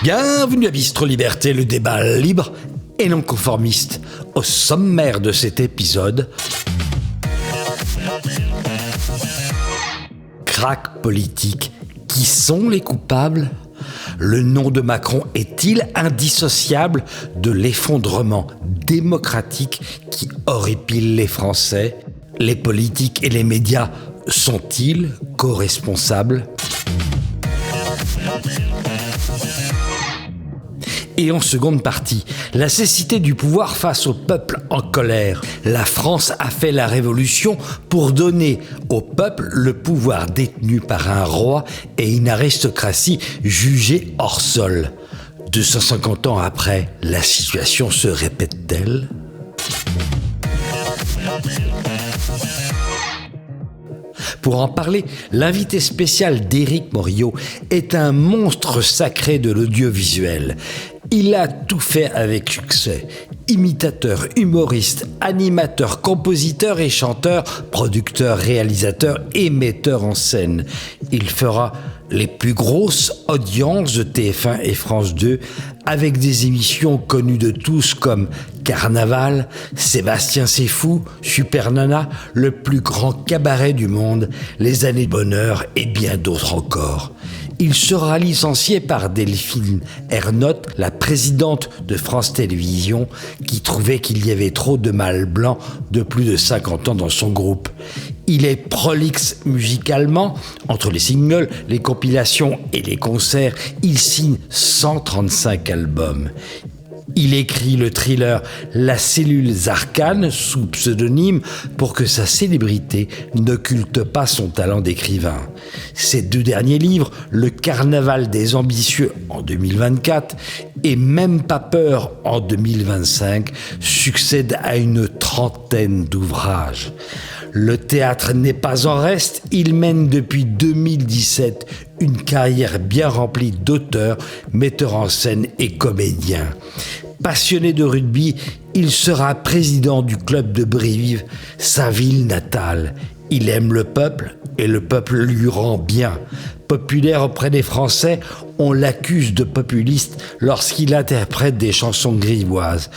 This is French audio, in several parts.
Bienvenue à Bistro Liberté, le débat libre et non conformiste. Au sommaire de cet épisode, crack politique. Qui sont les coupables ? Le nom de Macron est-il indissociable de l'effondrement démocratique qui horripile les Français ? Les politiques et les médias sont-ils co-responsables ? Et en seconde partie, la cécité du pouvoir face au peuple en colère. La France a fait la révolution pour donner au peuple le pouvoir détenu par un roi et une aristocratie jugée hors sol. 250 ans après, la situation se répète-t-elle ? Pour en parler, l'invité spécial d'Éric Morillo est un monstre sacré de l'audiovisuel. Il a tout fait avec succès. Imitateur, humoriste, animateur, compositeur et chanteur, producteur, réalisateur et metteur en scène. Il fera les plus grosses audiences de TF1 et France 2 avec des émissions connues de tous comme Carnaval, Sébastien c'est fou, Super Nana, le plus grand cabaret du monde, Les années de bonheur et bien d'autres encore. Il sera licencié par Delphine Ernotte, la présidente de France Télévisions, qui trouvait qu'il y avait trop de mâles blancs de plus de 50 ans dans son groupe. Il est prolixe musicalement, entre les singles, les compilations et les concerts, il signe 135 albums. Il écrit le thriller La cellule Zarkane sous pseudonyme pour que sa célébrité n'occulte pas son talent d'écrivain. Ses deux derniers livres, Le Carnaval des ambitieux en 2024 et Même pas peur en 2025, succèdent à une trentaine d'ouvrages. Le théâtre n'est pas en reste, il mène depuis 2017 une carrière bien remplie d'auteur, metteur en scène et comédien. Passionné de rugby, il sera président du club de Brive, sa ville natale. Il aime le peuple et le peuple lui rend bien. Populaire auprès des Français, on l'accuse de populiste lorsqu'il interprète des chansons grivoises.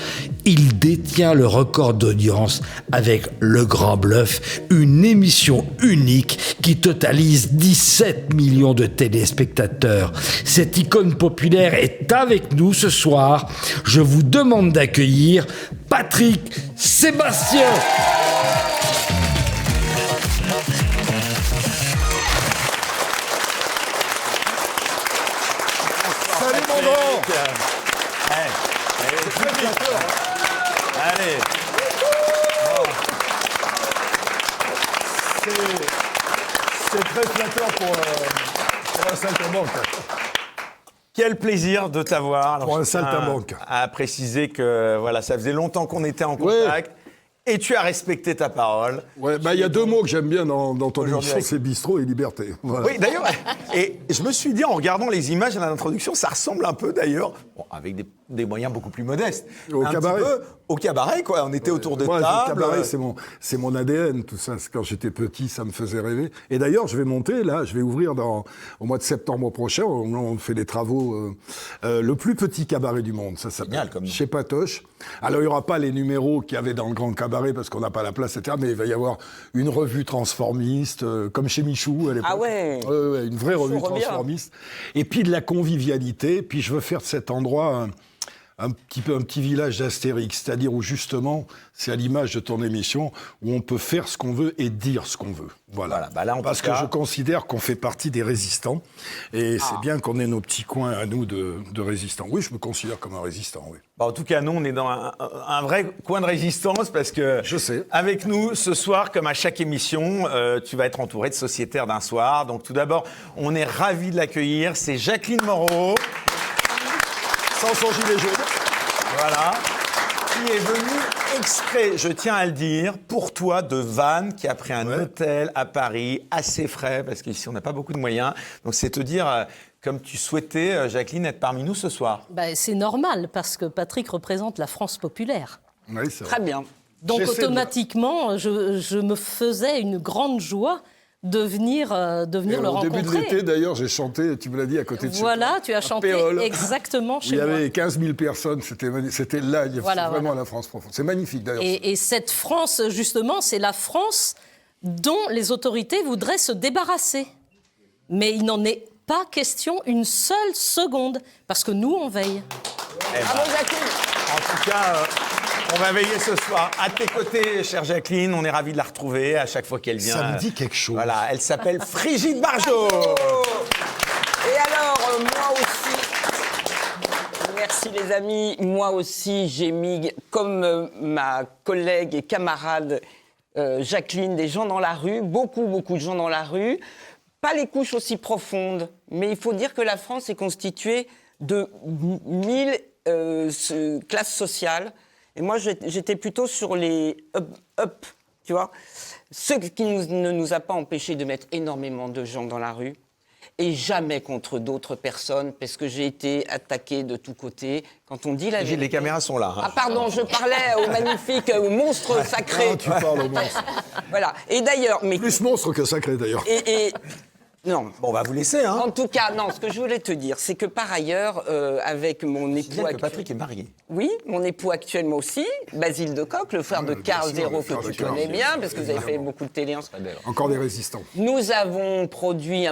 Il détient le record d'audience avec Le Grand Bluff, une émission unique qui totalise 17 millions de téléspectateurs. Cette icône populaire est avec nous ce soir. Je vous demande d'accueillir Patrick Sébastien. Salut mon grand. Allez. C'est très flatteur pour un saltimbanque. Quel plaisir de t'avoir. Pour un saltimbanque. À préciser que voilà, ça faisait longtemps qu'on était en contact. Ouais. Et tu as respecté ta parole. Ouais, il y a deux mots que j'aime bien dans ton émission, c'est bistrot et liberté. Voilà. Oui, d'ailleurs, et je me suis dit en regardant les images à l'introduction, ça ressemble un peu d'ailleurs, bon, avec des moyens beaucoup plus modestes. Au cabaret. Au cabaret, quoi. On était autour de table. Le cabaret, c'est mon ADN, tout ça. Quand j'étais petit, ça me faisait rêver. Et d'ailleurs, je vais monter, là, je vais ouvrir au mois de septembre prochain, on fait des travaux, le plus petit cabaret du monde, ça s'appelle. Génial, comme chez Patoche. Alors, il n'y aura pas les numéros qu'il y avait dans le grand cabaret, parce qu'on n'a pas la place, etc. Mais il va y avoir une revue transformiste, comme chez Michou à l'époque. Ah ouais. Une vraie revue transformiste. Et puis de la convivialité. Puis je veux faire de cet endroit un petit village d'Astérix, c'est-à-dire où justement, c'est à l'image de ton émission, où on peut faire ce qu'on veut et dire ce qu'on veut. Voilà. Bah là, parce que je considère qu'on fait partie des résistants, et c'est bien qu'on ait nos petits coins à nous de résistants. Oui, je me considère comme un résistant, oui. Bah en tout cas, nous, on est dans un vrai coin de résistance, parce que je sais. Avec nous, ce soir, comme à chaque émission, tu vas être entouré de sociétaires d'un soir. Donc tout d'abord, on est ravis de l'accueillir. C'est Jacqueline Moreau. Sans son gilet jaune. Voilà. Qui est venue exprès, je tiens à le dire, pour toi de Vannes, qui a pris un hôtel à Paris, assez frais, parce qu'ici on n'a pas beaucoup de moyens. Donc c'est te dire, comme tu souhaitais, Jacqueline, être parmi nous ce soir. C'est normal, parce que Patrick représente la France populaire. Oui, c'est vrai. Très bien. Donc automatiquement, je me faisais une grande joie de venir le rencontrer. Au début de l'été, d'ailleurs, j'ai chanté, tu me l'as dit, à côté de chez Voilà, toi, tu as chanté Péole, exactement chez moi. Il y avait 15 000 personnes, c'était là, vraiment la France profonde. C'est magnifique, d'ailleurs. Et cette France, justement, c'est la France dont les autorités voudraient se débarrasser. Mais il n'en est pas question une seule seconde, parce que nous, on veille. Bravo, Jacqueline. En tout cas, on va veiller ce soir. À tes côtés, chère Jacqueline, on est ravis de la retrouver à chaque fois qu'elle vient. Ça me dit quelque chose. Voilà, elle s'appelle Frigide Barjot. Et alors, moi aussi, merci les amis, moi aussi j'ai mis, comme ma collègue et camarade Jacqueline, des gens dans la rue, beaucoup de gens dans la rue. Pas les couches aussi profondes, mais il faut dire que la France est constituée de 1000 classes sociales. Et moi, j'étais plutôt sur les up, tu vois. Ce qui ne nous a pas empêché de mettre énormément de gens dans la rue. Et jamais contre d'autres personnes, parce que j'ai été attaquée de tous côtés. Quand on dit la vérité... Les caméras sont là. Ah pardon, je parlais au magnifique, au monstre sacré. Ah, tu parles au monstre. Voilà. Et d'ailleurs... Plus monstre que sacré, d'ailleurs. Non. Bon, on va vous laisser, hein. En tout cas, non, ce que je voulais te dire, c'est que par ailleurs, avec mon époux Que actuel... Patrick est marié. Oui, mon époux actuel, moi aussi, Basile de Coq, le frère de Karl Zéro, que tu connais bien, parce que vous avez fait beaucoup de télé ensemble. Encore des résistants. Nous avons produit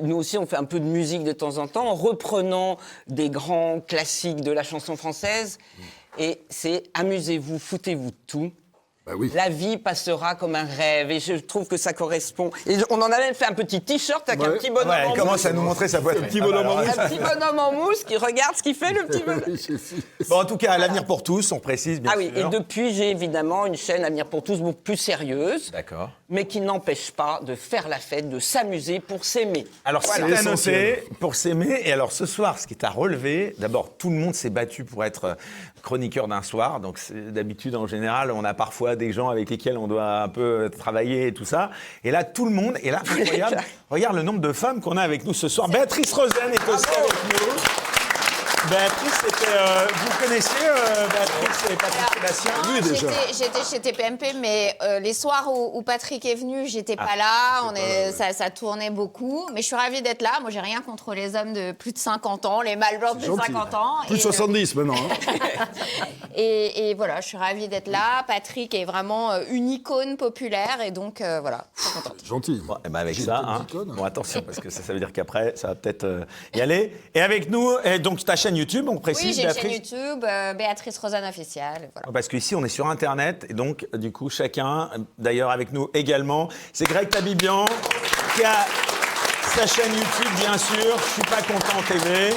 nous aussi, on fait un peu de musique de temps en temps, en reprenant des grands classiques de la chanson française. Et c'est amusez-vous, foutez-vous de tout. Bah oui. La vie passera comme un rêve, et je trouve que ça correspond. Et on en a même fait un petit t-shirt avec un petit bonhomme en Elle mousse. commence à nous montrer sa poitrine. Un petit bonhomme en mousse. Un petit bonhomme en mousse qui regarde ce qu'il fait, le petit bonhomme. Bon, en tout cas, l'avenir pour tous, on précise, bien Ah oui, sûr. et depuis, j'ai évidemment une chaîne Avenir pour tous beaucoup plus sérieuse, D'accord. mais qui n'empêche pas de faire la fête, de s'amuser pour s'aimer. Alors, Voilà. c'est à noter pour s'aimer. Et alors, ce soir, ce qui est à relever, d'abord, tout le monde s'est battu pour être chroniqueur d'un soir. Donc, d'habitude, en général, on a parfois des gens avec lesquels on doit un peu travailler et tout ça. Et là, tout le monde est là. Regarde le nombre de femmes qu'on a avec nous ce soir. Béatrice Rosen est aussi avec nous. Béatrice, vous connaissiez Béatrice et Patrick Sébastien? Oui, déjà. J'étais chez TPMP, mais les soirs où Patrick est venu, j'étais pas là. Ça tournait beaucoup. Mais je suis ravie d'être là. Moi, j'ai rien contre les hommes de plus de 50 ans, les mâles blancs de plus de 50 ans. Plus de 70 maintenant. Hein. et voilà, je suis ravie d'être là. Patrick est vraiment une icône populaire. Et donc, voilà, je suis contente. Gentil. Bon, et ben avec ça, hein. Bon, attention, parce que ça veut dire qu'après, ça va peut-être y aller. Et avec nous, donc ta chaîne YouTube, on précise, Oui, j'ai une Béatrice. chaîne YouTube, Béatrice Rosen officielle. Voilà. Parce qu'ici, on est sur Internet, et donc, du coup, chacun, d'ailleurs avec nous également, c'est Greg Tabibian, qui a sa chaîne YouTube, bien sûr, Je suis pas content TV.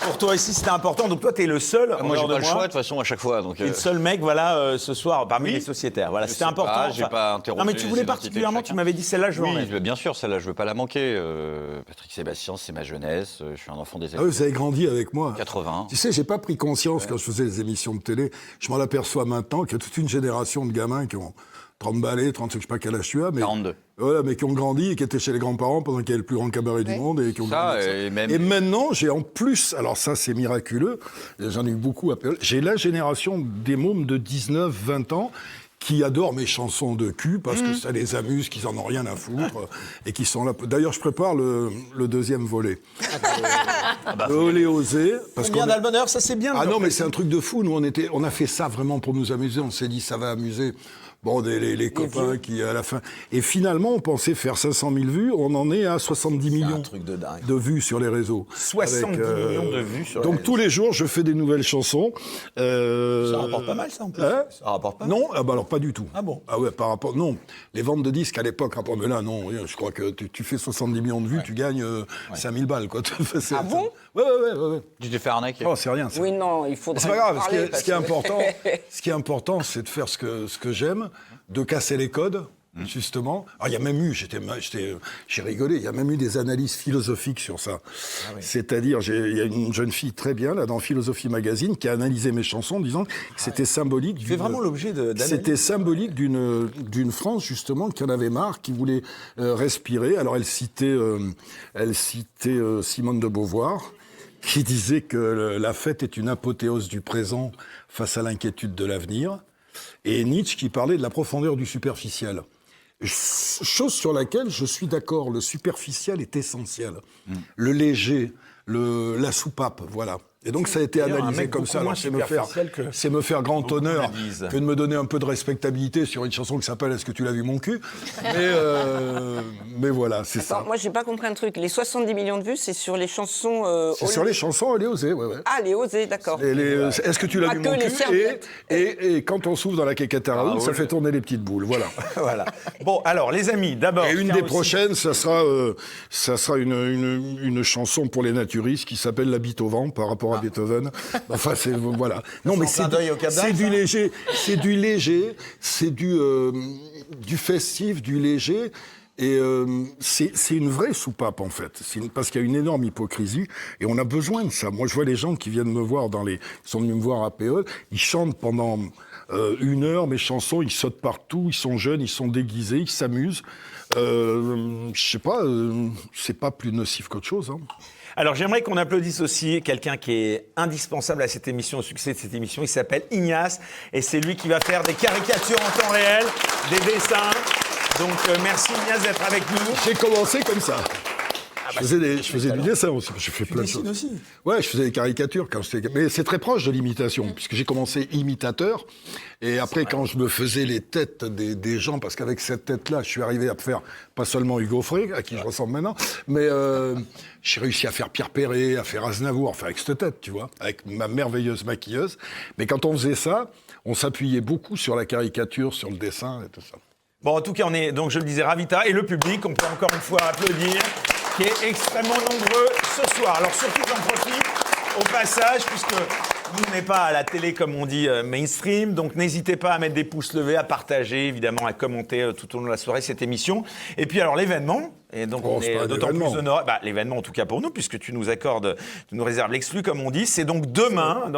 Pour toi ici, c'était important. Donc toi, tu es le seul. Moi, j'ai pas le choix, de toute façon, à chaque fois. Donc, le seul mec, voilà, ce soir, parmi les sociétaires. Voilà, c'était important. J'ai pas interrogé. Non, mais tu voulais les particulièrement, identités de tu m'avais dit celle-là, je veux en Oui, être. bien sûr, celle-là, je veux pas la manquer. Patrick Sébastien, c'est ma jeunesse. Je suis un enfant des années Vous avez grandi avec moi. 80. Tu sais, j'ai pas pris conscience quand je faisais les émissions de télé. Je m'en aperçois maintenant qu'il y a toute une génération de gamins qui ont 30 balais, 30, je sais pas quel âge tu as, mais 42. Voilà, mais qui ont grandi et qui étaient chez les grands-parents pendant qu'il y avait le plus grand cabaret du monde et qui ont Ça, grandi avec ça. Et maintenant, j'ai en plus, alors ça c'est miraculeux, j'en ai eu beaucoup à Péole, j'ai la génération des mômes de 19, 20 ans qui adorent mes chansons de cul parce que ça les amuse, qu'ils en ont rien à foutre et qui sont là. D'ailleurs, je prépare le deuxième volet. Le Olé Osé. Combien d'albumeurs, ça c'est bien. Ah non, mais c'est un truc de fou. Nous, on a fait ça vraiment pour nous amuser. On s'est dit, ça va amuser. Bon, les copains qui, à la fin... Et finalement, on pensait faire 500 000 vues. On en est à 70 millions de vues sur les réseaux. 70 millions de vues sur les réseaux. Donc, tous les jours, je fais des nouvelles chansons. Ça rapporte pas mal, ça, en plus. Hein Ça rapporte pas mal. Non, alors pas du tout. Ah bon? Ah ouais, par rapport... Non, les ventes de disques à l'époque, mais là, non, je crois que tu fais 70 millions de vues, tu gagnes 5000 balles, quoi. Ah bon? Ouais. Tu t'es fait arnaquer. Oh, c'est rien, ça. Oui, non, il faudrait C'est pas grave, parler, ce qui est important, c'est de faire ce que j'aime, de casser les codes, justement. Alors, il y a même eu, j'ai rigolé, il y a même eu des analyses philosophiques sur ça. C'est-à-dire, il y a une jeune fille très bien, là, dans Philosophie Magazine, qui a analysé mes chansons en disant que c'était symbolique. Tu fais vraiment l'objet d'analyses. C'était symbolique d'une France, justement, qui en avait marre, qui voulait respirer. Alors, elle citait Simone de Beauvoir, qui disait que la fête est une apothéose du présent face à l'inquiétude de l'avenir, et Nietzsche qui parlait de la profondeur du superficiel. Chose sur laquelle je suis d'accord, le superficiel est essentiel. Le léger, la soupape, voilà. Et donc ça a été analysé comme ça. Alors, c'est me faire grand honneur que de me donner un peu de respectabilité sur une chanson qui s'appelle « Est-ce que tu l'as vu mon cul ?» Mais voilà, c'est ça. Moi, j'ai pas compris un truc. Les 70 millions de vues, c'est sur les chansons... c'est sur les chansons Allez oser, ouais. Ah, les oser, d'accord. Est-ce que tu l'as vu mon cul et quand on s'ouvre dans la quéquette à Raoul, ça fait tourner les petites boules, voilà. Voilà. Bon, alors, les amis, d'abord... Et une des prochaines, ça sera une chanson pour les naturistes qui s'appelle « La bite au vent » par rapport à Beethoven. Enfin, voilà. Non, mais c'est du léger, c'est du festif, du léger. Et c'est une vraie soupape, en fait. Parce qu'il y a une énorme hypocrisie. Et on a besoin de ça. Moi, je vois les gens qui viennent me voir ils sont venus me voir à PE. Ils chantent pendant 1 heure mes chansons. Ils sautent partout. Ils sont jeunes. Ils sont déguisés. Ils s'amusent. Je sais pas. C'est pas plus nocif qu'autre chose, hein. Alors, j'aimerais qu'on applaudisse aussi quelqu'un qui est indispensable à cette émission, au succès de cette émission. Il s'appelle Ignace et c'est lui qui va faire des caricatures en temps réel, des dessins. Donc, merci Ignace d'être avec nous. J'ai commencé comme ça. Je faisais du dessin aussi, je fais plein de choses. Aussi. Ouais, je faisais des caricatures quand j'étais... Mais c'est très proche de l'imitation, puisque j'ai commencé imitateur, et après, quand je me faisais les têtes des gens, parce qu'avec cette tête-là, je suis arrivé à faire, pas seulement Hugo Frey, à qui je ressemble maintenant, mais j'ai réussi à faire Pierre Perret, à faire Aznavour, enfin avec cette tête, tu vois, avec ma merveilleuse maquilleuse. Mais quand on faisait ça, on s'appuyait beaucoup sur la caricature, sur le dessin et tout ça. Bon, en tout cas, on est, donc je le disais, Ravita, et le public, on peut encore une fois applaudir, qui est extrêmement nombreux ce soir. Alors surtout, j'en profite au passage, puisque nous, on n'est pas à la télé, comme on dit, mainstream, donc n'hésitez pas à mettre des pouces levés, à partager, évidemment, à commenter tout au long de la soirée cette émission. Et puis alors, l'événement, et donc on est d'autant plus honoré, l'événement en tout cas pour nous, puisque tu nous accordes, tu nous réserves l'exclu, comme on dit, c'est donc demain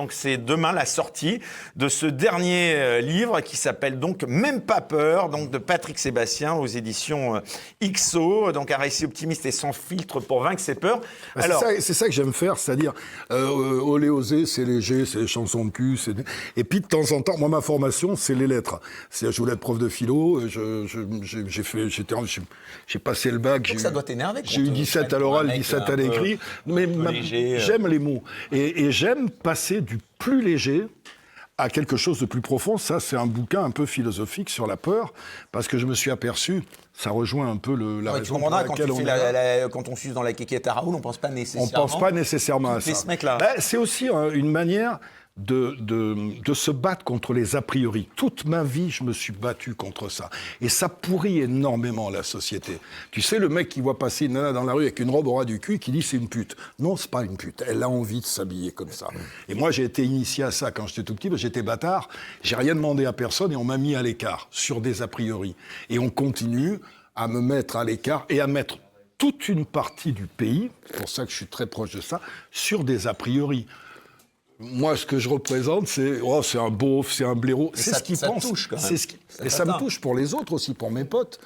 la sortie de ce dernier livre qui s'appelle donc Même pas peur, donc de Patrick Sébastien aux éditions XO, donc un récit optimiste et sans filtre pour vaincre ses peurs. Alors, c'est ça que j'aime faire, c'est-à-dire olé osé, c'est léger, c'est les chansons de cul, et puis de temps en temps, moi ma formation c'est les lettres. Je voulais être prof de philo, j'ai passé le bac. Donc ça doit t'énerver. J'ai eu 17 à l'oral, 17 à l'écrit, mais j'aime les mots. Et j'aime passer du plus léger à quelque chose de plus profond. Ça, c'est un bouquin un peu philosophique sur la peur, parce que je me suis aperçu, ça rejoint un peu la raison pour laquelle on est quand on suce dans la kékette à Raoul, on ne pense pas nécessairement. On pense pas nécessairement à ça. Ce mec-là. C'est aussi une manière de se battre contre les a priori. Toute ma vie, je me suis battu contre ça. Et ça pourrit énormément la société. Tu sais, le mec qui voit passer une nana dans la rue avec une robe au ras du cul, qui dit c'est une pute. Non, c'est pas une pute. Elle a envie de s'habiller comme ça. Et moi, j'ai été initié à ça quand j'étais tout petit. J'étais bâtard. J'ai rien demandé à personne et on m'a mis à l'écart sur des a priori. Et on continue à me mettre à l'écart et à mettre toute une partie du pays, c'est pour ça que je suis très proche de ça, sur des a priori. Moi, ce que je représente, c'est un beauf, c'est un blaireau. C'est ce qu'ils pensent. Touche quand même. Et ça me touche pour les autres aussi, pour mes potes.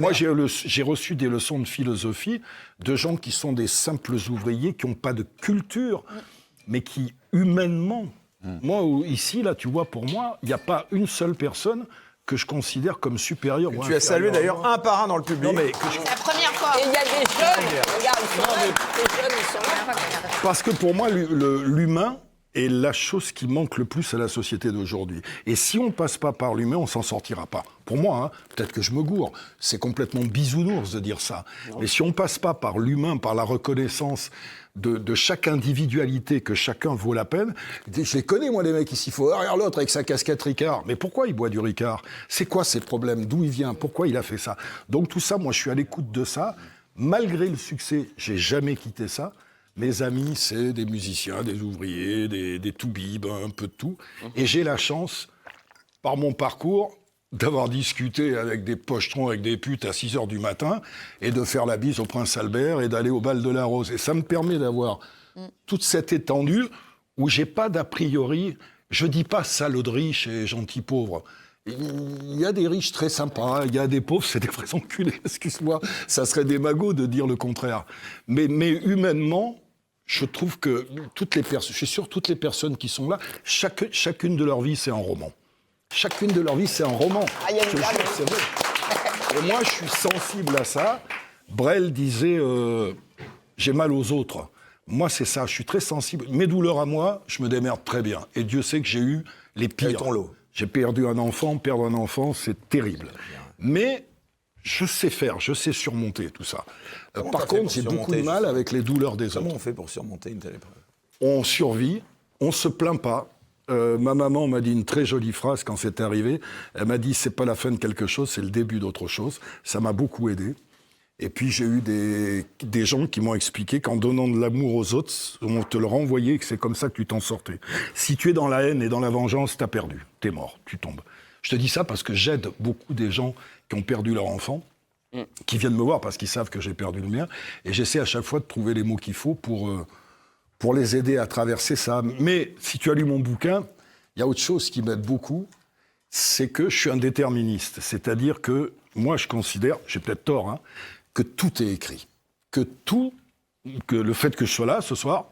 Moi, j'ai reçu des leçons de philosophie de gens qui sont des simples ouvriers, qui n'ont pas de culture, mais qui, humainement... Moi, ici, là, tu vois, pour moi, il n'y a pas une seule personne que je considère comme supérieure. Tu as salué d'ailleurs un par un dans le public. C'est la première fois. Et il y a des jeunes. Regarde, les jeunes, ils sont là. Parce que pour moi, l'humain est la chose qui manque le plus à la société d'aujourd'hui. Et si on ne passe pas par l'humain, on ne s'en sortira pas. Pour moi, peut-être que je me gourre, c'est complètement bisounours de dire ça. Non. Mais si on ne passe pas par l'humain, par la reconnaissance de chaque individualité, que chacun vaut la peine, je les connais, moi, les mecs, ici, il faut regarder l'autre avec sa casquette Ricard. Mais pourquoi il boit du Ricard? C'est quoi ses problèmes? D'où il vient? Pourquoi il a fait ça? Donc tout ça, moi, je suis à l'écoute de ça. Malgré le succès, j'ai jamais quitté ça. Mes amis, c'est des musiciens, des ouvriers, des toubibs, un peu de tout. Et j'ai la chance, par mon parcours, d'avoir discuté avec des pochetrons, avec des putes à 6h du matin, et de faire la bise au prince Albert et d'aller au bal de la Rose. Et ça me permet d'avoir toute cette étendue où j'ai pas d'a priori, je dis pas sale de riche et gentil pauvre. Il y a des riches très sympas, il y a des pauvres, c'est des vrais enculés, excuse-moi, ça serait démago de dire le contraire. Mais humainement, je trouve que je suis sûr, toutes les personnes qui sont là, chacune de leur vie, c'est un roman. Chacune de leur vie, c'est un roman. Je te jure, c'est vrai. Et moi, je suis sensible à ça. Brel disait j'ai mal aux autres. Moi, c'est ça, je suis très sensible. Mes douleurs à moi, je me démerde très bien. Et Dieu sait que j'ai eu les pires. J'ai perdu un enfant, perdre un enfant, c'est terrible. Mais je sais faire, je sais surmonter tout ça. Par contre, j'ai beaucoup de mal avec les douleurs des autres. Comment on fait pour surmonter une telle épreuve? On survit, on se plaint pas. Ma maman m'a dit une très jolie phrase quand c'est arrivé. Elle m'a dit, c'est pas la fin de quelque chose, c'est le début d'autre chose. Ça m'a beaucoup aidé. Et puis j'ai eu des gens qui m'ont expliqué qu'en donnant de l'amour aux autres, on te le renvoyait et que c'est comme ça que tu t'en sortais. Si tu es dans la haine et dans la vengeance, t'as perdu, t'es mort, tu tombes. Je te dis ça parce que j'aide beaucoup des gens qui ont perdu leur enfant, qui viennent me voir parce qu'ils savent que j'ai perdu le mien, et j'essaie à chaque fois de trouver les mots qu'il faut pour les aider à traverser ça. Mais si tu as lu mon bouquin, il y a autre chose qui m'aide beaucoup, c'est que je suis un déterministe. C'est-à-dire que moi, je considère, j'ai peut-être tort, hein, que tout est écrit. Que le fait que je sois là ce soir,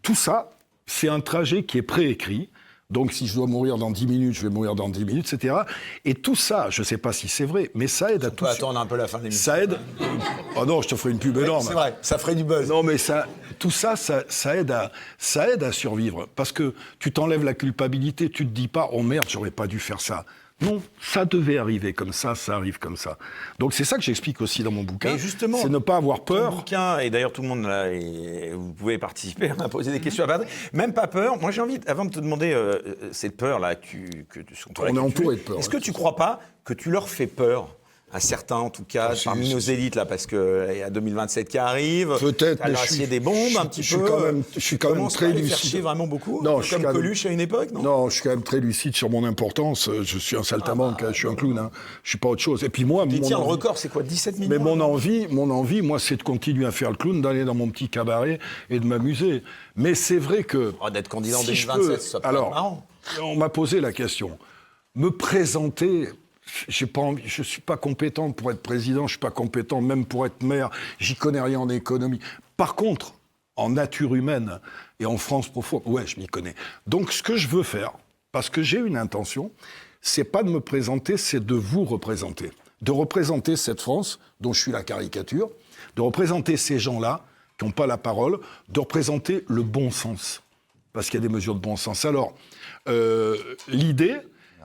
tout ça, c'est un trajet qui est préécrit. Donc, si je dois mourir dans 10 minutes, je vais mourir dans 10 minutes, etc. Et tout ça, je ne sais pas si c'est vrai, mais ça aide à tout. On peut attendre un peu la fin de l'émission. Ça aide. Oh non, je te ferai une pub énorme. C'est vrai, ça ferait du buzz. Non, mais tout ça aide à survivre. Parce que tu t'enlèves la culpabilité, tu te dis pas, oh merde, j'aurais pas dû faire ça. Non, ça devait arriver comme ça arrive comme ça. Donc c'est ça que j'explique aussi dans mon bouquin. Et justement, c'est ne pas avoir peur. Mon bouquin, et d'ailleurs tout le monde là, et vous pouvez participer à poser des questions à Patrick. Même pas peur. Moi j'ai envie, avant de te demander cette peur là, on est entouré de peur. Est-ce que tu crois pas que tu leur fais peur? À certains, en tout cas, parmi nos élites, là, parce qu'il y a 2027 qui arrive. Peut-être, mais je suis des bombes un petit peu. Je suis quand même très lucide. Faire chier vraiment beaucoup. Non, comme Coluche à une époque, non? Non, je suis quand même très lucide sur mon importance. Je suis un saltimbanque, je suis un clown. Hein. Je suis pas autre chose. Et puis moi, le record, c'est quoi, 17 millions? Mais mon envie, moi, c'est de continuer à faire le clown, d'aller dans mon petit cabaret et de m'amuser. Mais c'est vrai que d'être candidat en 2027, ça peut être marrant. On m'a posé la question. Me présenter. J'ai pas envie, je suis pas compétent pour être président, je suis pas compétent même pour être maire, j'y connais rien en économie. Par contre, en nature humaine et en France profonde, ouais, je m'y connais. Donc ce que je veux faire, parce que j'ai une intention, c'est pas de me présenter, c'est de vous représenter. De représenter cette France dont je suis la caricature, de représenter ces gens-là qui n'ont pas la parole, de représenter le bon sens. Parce qu'il y a des mesures de bon sens. Alors, l'idée,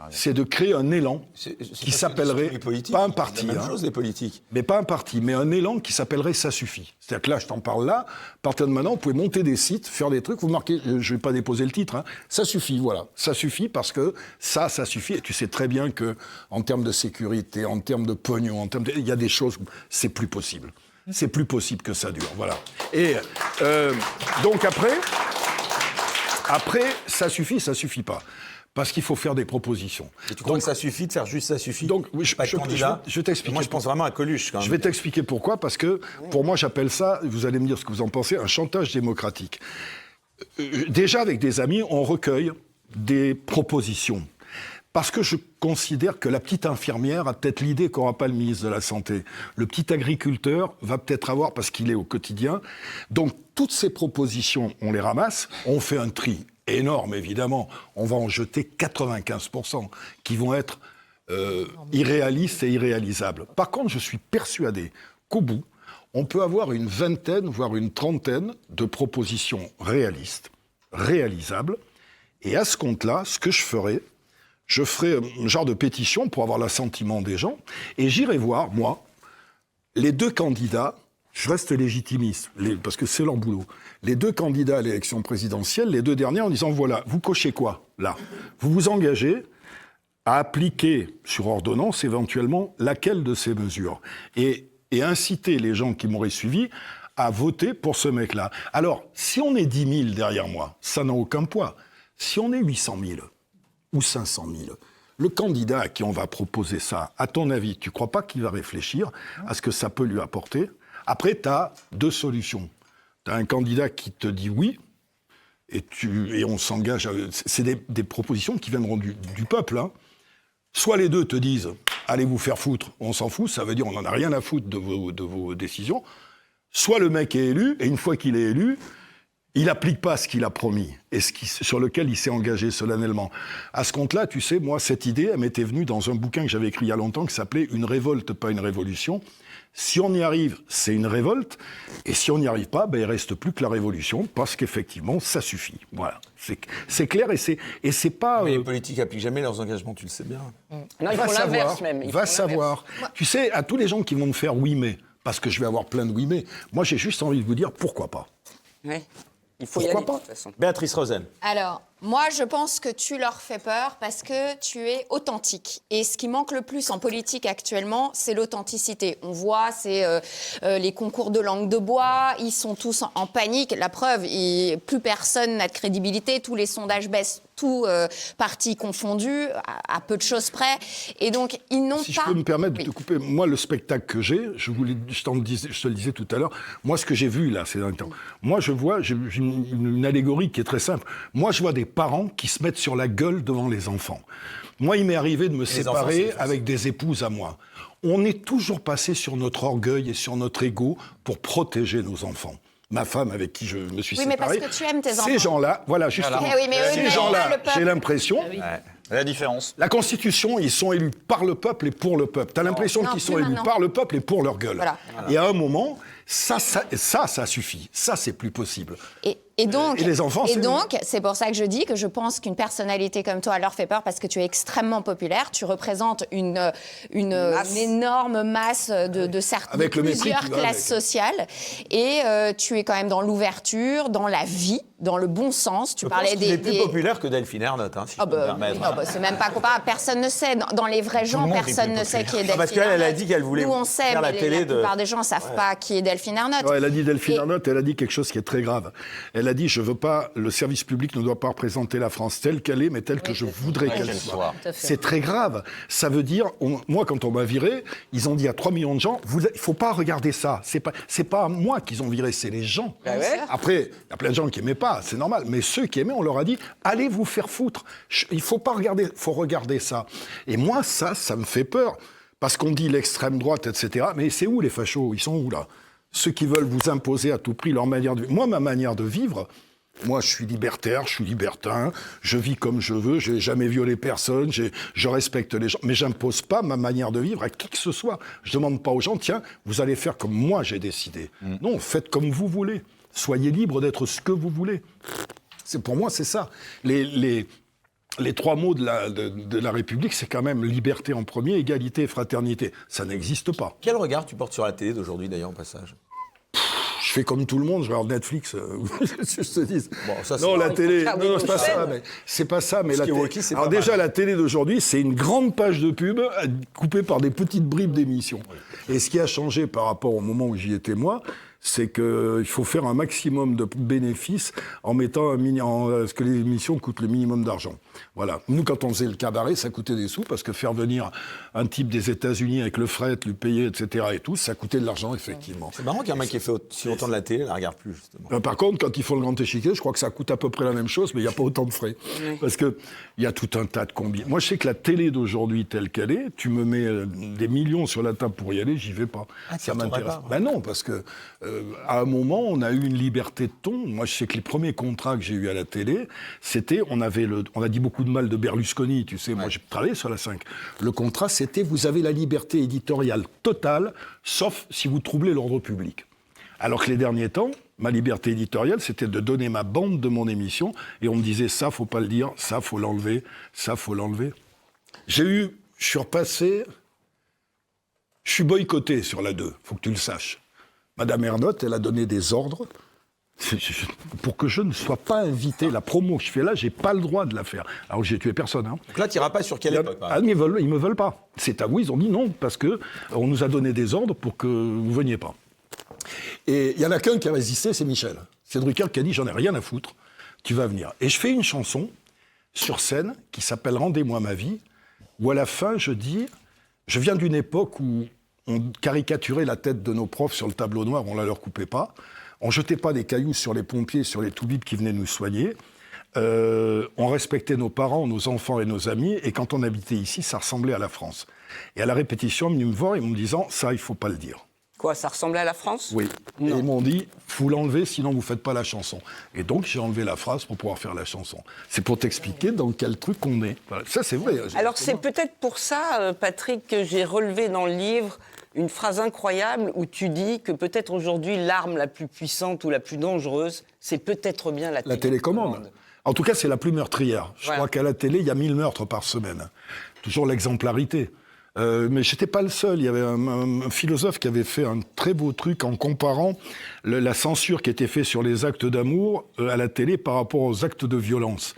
c'est de créer un élan qui s'appellerait, pas un parti, la même chose, les politiques. Mais pas un parti, mais un élan qui s'appellerait Ça suffit. C'est-à-dire que là, je t'en parle là, à partir de maintenant, vous pouvez monter des sites, faire des trucs, vous marquez, je ne vais pas déposer le titre, hein, Ça suffit, voilà. Ça suffit parce que ça suffit, et tu sais très bien que en termes de sécurité, en termes de pognon, il y a des choses, c'est plus possible. C'est plus possible que ça dure, voilà. Et donc après, ça suffit pas. Parce qu'il faut faire des propositions. Et tu crois que ça suffit de faire juste ça suffit? Donc, je vais t'expliquer. Moi, je pense vraiment à Coluche. Quand même. Je vais t'expliquer pourquoi. Parce que, pour moi, j'appelle ça, vous allez me dire ce que vous en pensez, un chantage démocratique. Déjà, avec des amis, on recueille des propositions. Parce que je considère que la petite infirmière a peut-être l'idée qu'aura pas le ministre de la Santé. Le petit agriculteur va peut-être avoir, parce qu'il est au quotidien. Donc, toutes ces propositions, on les ramasse, on fait un tri énorme, évidemment. On va en jeter 95% qui vont être irréalistes et irréalisables. Par contre, je suis persuadé qu'au bout, on peut avoir une vingtaine, voire une trentaine de propositions réalistes, réalisables. Et à ce compte-là, ce que je ferai un genre de pétition pour avoir l'assentiment des gens, et j'irai voir, moi, les deux candidats. Je reste légitimiste, parce que c'est leur boulot. Les deux candidats à l'élection présidentielle, les deux derniers, en disant, voilà, vous cochez quoi, là? Vous vous engagez à appliquer, sur ordonnance, éventuellement, laquelle de ces mesures? Et inciter les gens qui m'auraient suivi à voter pour ce mec-là. Alors, si on est 10 000 derrière moi, ça n'a aucun poids. Si on est 800 000 ou 500 000, Le candidat à qui on va proposer ça, à ton avis, tu ne crois pas qu'il va réfléchir à ce que ça peut lui apporter? Après, tu as 2 solutions. Tu as un candidat qui te dit oui, et on s'engage. C'est des propositions qui viendront du peuple. Hein. Soit les deux te disent « allez vous faire foutre, on s'en fout », ça veut dire « on n'en a rien à foutre de vos décisions ». Soit le mec est élu, et une fois qu'il est élu, il n'applique pas ce qu'il a promis et sur lequel il s'est engagé solennellement. À ce compte-là, tu sais, moi, cette idée, elle m'était venue dans un bouquin que j'avais écrit il y a longtemps qui s'appelait « Une révolte, pas une révolution ». Si on y arrive, c'est une révolte, et si on n'y arrive pas, ben, il ne reste plus que la révolution, parce qu'effectivement, ça suffit. Voilà, c'est clair, et c'est pas... Mais les politiques n'appliquent jamais leurs engagements, tu le sais bien. Non, ils font l'inverse même. Va savoir. Tu sais, à tous les gens qui vont me faire « oui, mais », parce que je vais avoir plein de « oui, mais », moi, j'ai juste envie de vous dire « pourquoi pas ». Oui. Il faut Pourquoi y aller, pas de toute façon. Béatrice Rosen. Alors, moi, je pense que tu leur fais peur parce que tu es authentique. Et ce qui manque le plus en politique actuellement, c'est l'authenticité. On voit, c'est les concours de langue de bois, ils sont tous en panique. La preuve, plus personne n'a de crédibilité, tous les sondages baissent, tout partis confondus, à peu de choses près. Et donc, ils n'ont pas... Si je peux me permettre de te couper, moi, le spectacle que j'ai, je te le disais tout à l'heure, moi, ce que j'ai vu, là, ces derniers temps, moi, j'ai une allégorie qui est très simple. Moi, je vois des parents qui se mettent sur la gueule devant les enfants. Moi, il m'est arrivé de me séparer avec des épouses à moi. On est toujours passé sur notre orgueil et sur notre ego pour protéger nos enfants. Ma femme avec qui je me suis séparé. Oui, mais parce que tu aimes tes enfants. Ces gens-là, voilà, justement. Ces gens-là, j'ai l'impression... La différence. La Constitution, ils sont élus par le peuple et pour le peuple. T'as l'impression qu'ils sont élus par le peuple et pour leur gueule. Voilà. Et à un moment, ça suffit. Ça, c'est plus possible. Et donc, les enfants, c'est pour ça que je dis que je pense qu'une personnalité comme toi leur fait peur parce que tu es extrêmement populaire, tu représentes une énorme masse de plusieurs classes sociales et tu es quand même dans l'ouverture, dans la vie, dans le bon sens. Tu parlais des plus populaire que Delphine Ernotte, hein, si je peux me permettre. C'est même pas comparable. Personne ne sait. Dans les vrais gens, personne ne sait qui est Delphine Ernotte. Parce qu'elle a dit qu'elle voulait faire la télé. La plupart des gens ne savent pas qui est Delphine Ernotte. Ouais, elle a dit Delphine Ernotte, elle a dit quelque chose qui est très grave. Elle a dit, le service public ne doit pas représenter la France telle qu'elle est, mais telle que je voudrais qu'elle soit. C'est très grave. Ça veut dire, moi, quand on m'a viré, ils ont dit à 3 millions de gens, il ne faut pas regarder ça. C'est pas moi qu'ils ont viré, c'est les gens. Après, il y a plein de gens qui n'aimaient pas, c'est normal. Mais ceux qui aimaient, on leur a dit, allez vous faire foutre. Il ne faut pas regarder, il faut regarder ça. Et moi, ça me fait peur. Parce qu'on dit l'extrême droite, etc. Mais c'est où les fachos? Ils sont où, là? Ceux qui veulent vous imposer à tout prix leur manière de vivre. Moi, ma manière de vivre, moi, je suis libertaire, je suis libertin, je vis comme je veux, je n'ai jamais violé personne, je respecte les gens, mais je n'impose pas ma manière de vivre à qui que ce soit. Je ne demande pas aux gens, tiens, vous allez faire comme moi j'ai décidé. Non, faites comme vous voulez. Soyez libre d'être ce que vous voulez. Pour moi, c'est ça. Les 3 mots de la République, c'est quand même liberté en premier, égalité et fraternité. Ça n'existe pas. Quel regard tu portes sur la télé d'aujourd'hui, d'ailleurs, au passage? Je fais comme tout le monde, je regarde Netflix. Je te dis. Bon, ça, non, la télé. Non, c'est pas ça. Mais c'est pas ça. Mais la télé. Alors déjà, la télé d'aujourd'hui, c'est une grande page de pub coupée par des petites bribes d'émissions. Et ce qui a changé par rapport au moment où j'y étais moi, c'est qu'il faut faire un maximum de bénéfices en mettant ce que les émissions coûtent le minimum d'argent. Voilà. Nous, quand on faisait le cabaret, ça coûtait des sous, parce que faire venir un type des États-Unis avec le fret, lui payer, etc. et tout, ça coûtait de l'argent, effectivement. C'est marrant qu'un mec qui ait fait si longtemps de la télé ne la regarde plus, justement. Par contre, quand ils font le grand échiquier, je crois que ça coûte à peu près la même chose, mais il n'y a pas autant de frais. Oui. Parce qu'il y a tout un tas de combis. Moi, je sais que la télé d'aujourd'hui, telle qu'elle est, tu me mets des millions sur la table pour y aller, j'y vais pas. Ça m'intéresse. Ben non, parce que à un moment, on a eu une liberté de ton. Moi, je sais que les premiers contrats que j'ai eus à la télé, c'était, on a dit beaucoup de mal de Berlusconi, tu sais, moi j'ai travaillé sur la 5. Le contrat, c'était, vous avez la liberté éditoriale totale, sauf si vous troublez l'ordre public. Alors que les derniers temps, ma liberté éditoriale, c'était de donner ma bande de mon émission, et on me disait, ça, faut pas le dire, ça, faut l'enlever, ça, faut l'enlever. Je suis repassé, je suis boycotté sur la 2, faut que tu le saches. Madame Ernotte, elle a donné des ordres pour que je ne sois pas invité. La promo que je fais là, j'ai pas le droit de la faire. Alors j'ai tué personne. Hein. Donc là, tu n'iras pas sur quelle époque? Ils me veulent pas. C'est à vous, ils ont dit non, parce qu'on nous a donné des ordres pour que vous ne veniez pas. Et il y en a qu'un qui a résisté, c'est Michel. C'est Drucker qui a dit, j'en ai rien à foutre, tu vas venir. Et je fais une chanson sur scène qui s'appelle « Rendez-moi ma vie », où à la fin, je viens d'une époque où on caricaturait la tête de nos profs sur le tableau noir, on ne la leur coupait pas, on ne jetait pas des cailloux sur les pompiers, sur les toubibs qui venaient nous soigner, on respectait nos parents, nos enfants et nos amis, et quand on habitait ici, ça ressemblait à la France. Et à la répétition, ils venaient me voir et me disant, ça, il ne faut pas le dire. Quoi, ça ressemblait à la France? Oui. Non. Et ils m'ont dit, faut l'enlever, sinon vous ne faites pas la chanson. Et donc, j'ai enlevé la phrase pour pouvoir faire la chanson. C'est pour t'expliquer dans quel truc on est. Voilà. Ça, c'est vrai. Alors, c'est peut-être pour ça, Patrick, que j'ai relevé dans le livre une phrase incroyable où tu dis que peut-être aujourd'hui, l'arme la plus puissante ou la plus dangereuse, c'est peut-être bien la télécommande. En tout cas, c'est la plus meurtrière. Je Voilà. crois qu'à la télé, il y a 1000 meurtres par semaine. Toujours l'exemplarité. Mais je n'étais pas le seul. Il y avait un philosophe qui avait fait un très beau truc en comparant la censure qui était faite sur les actes d'amour à la télé par rapport aux actes de violence.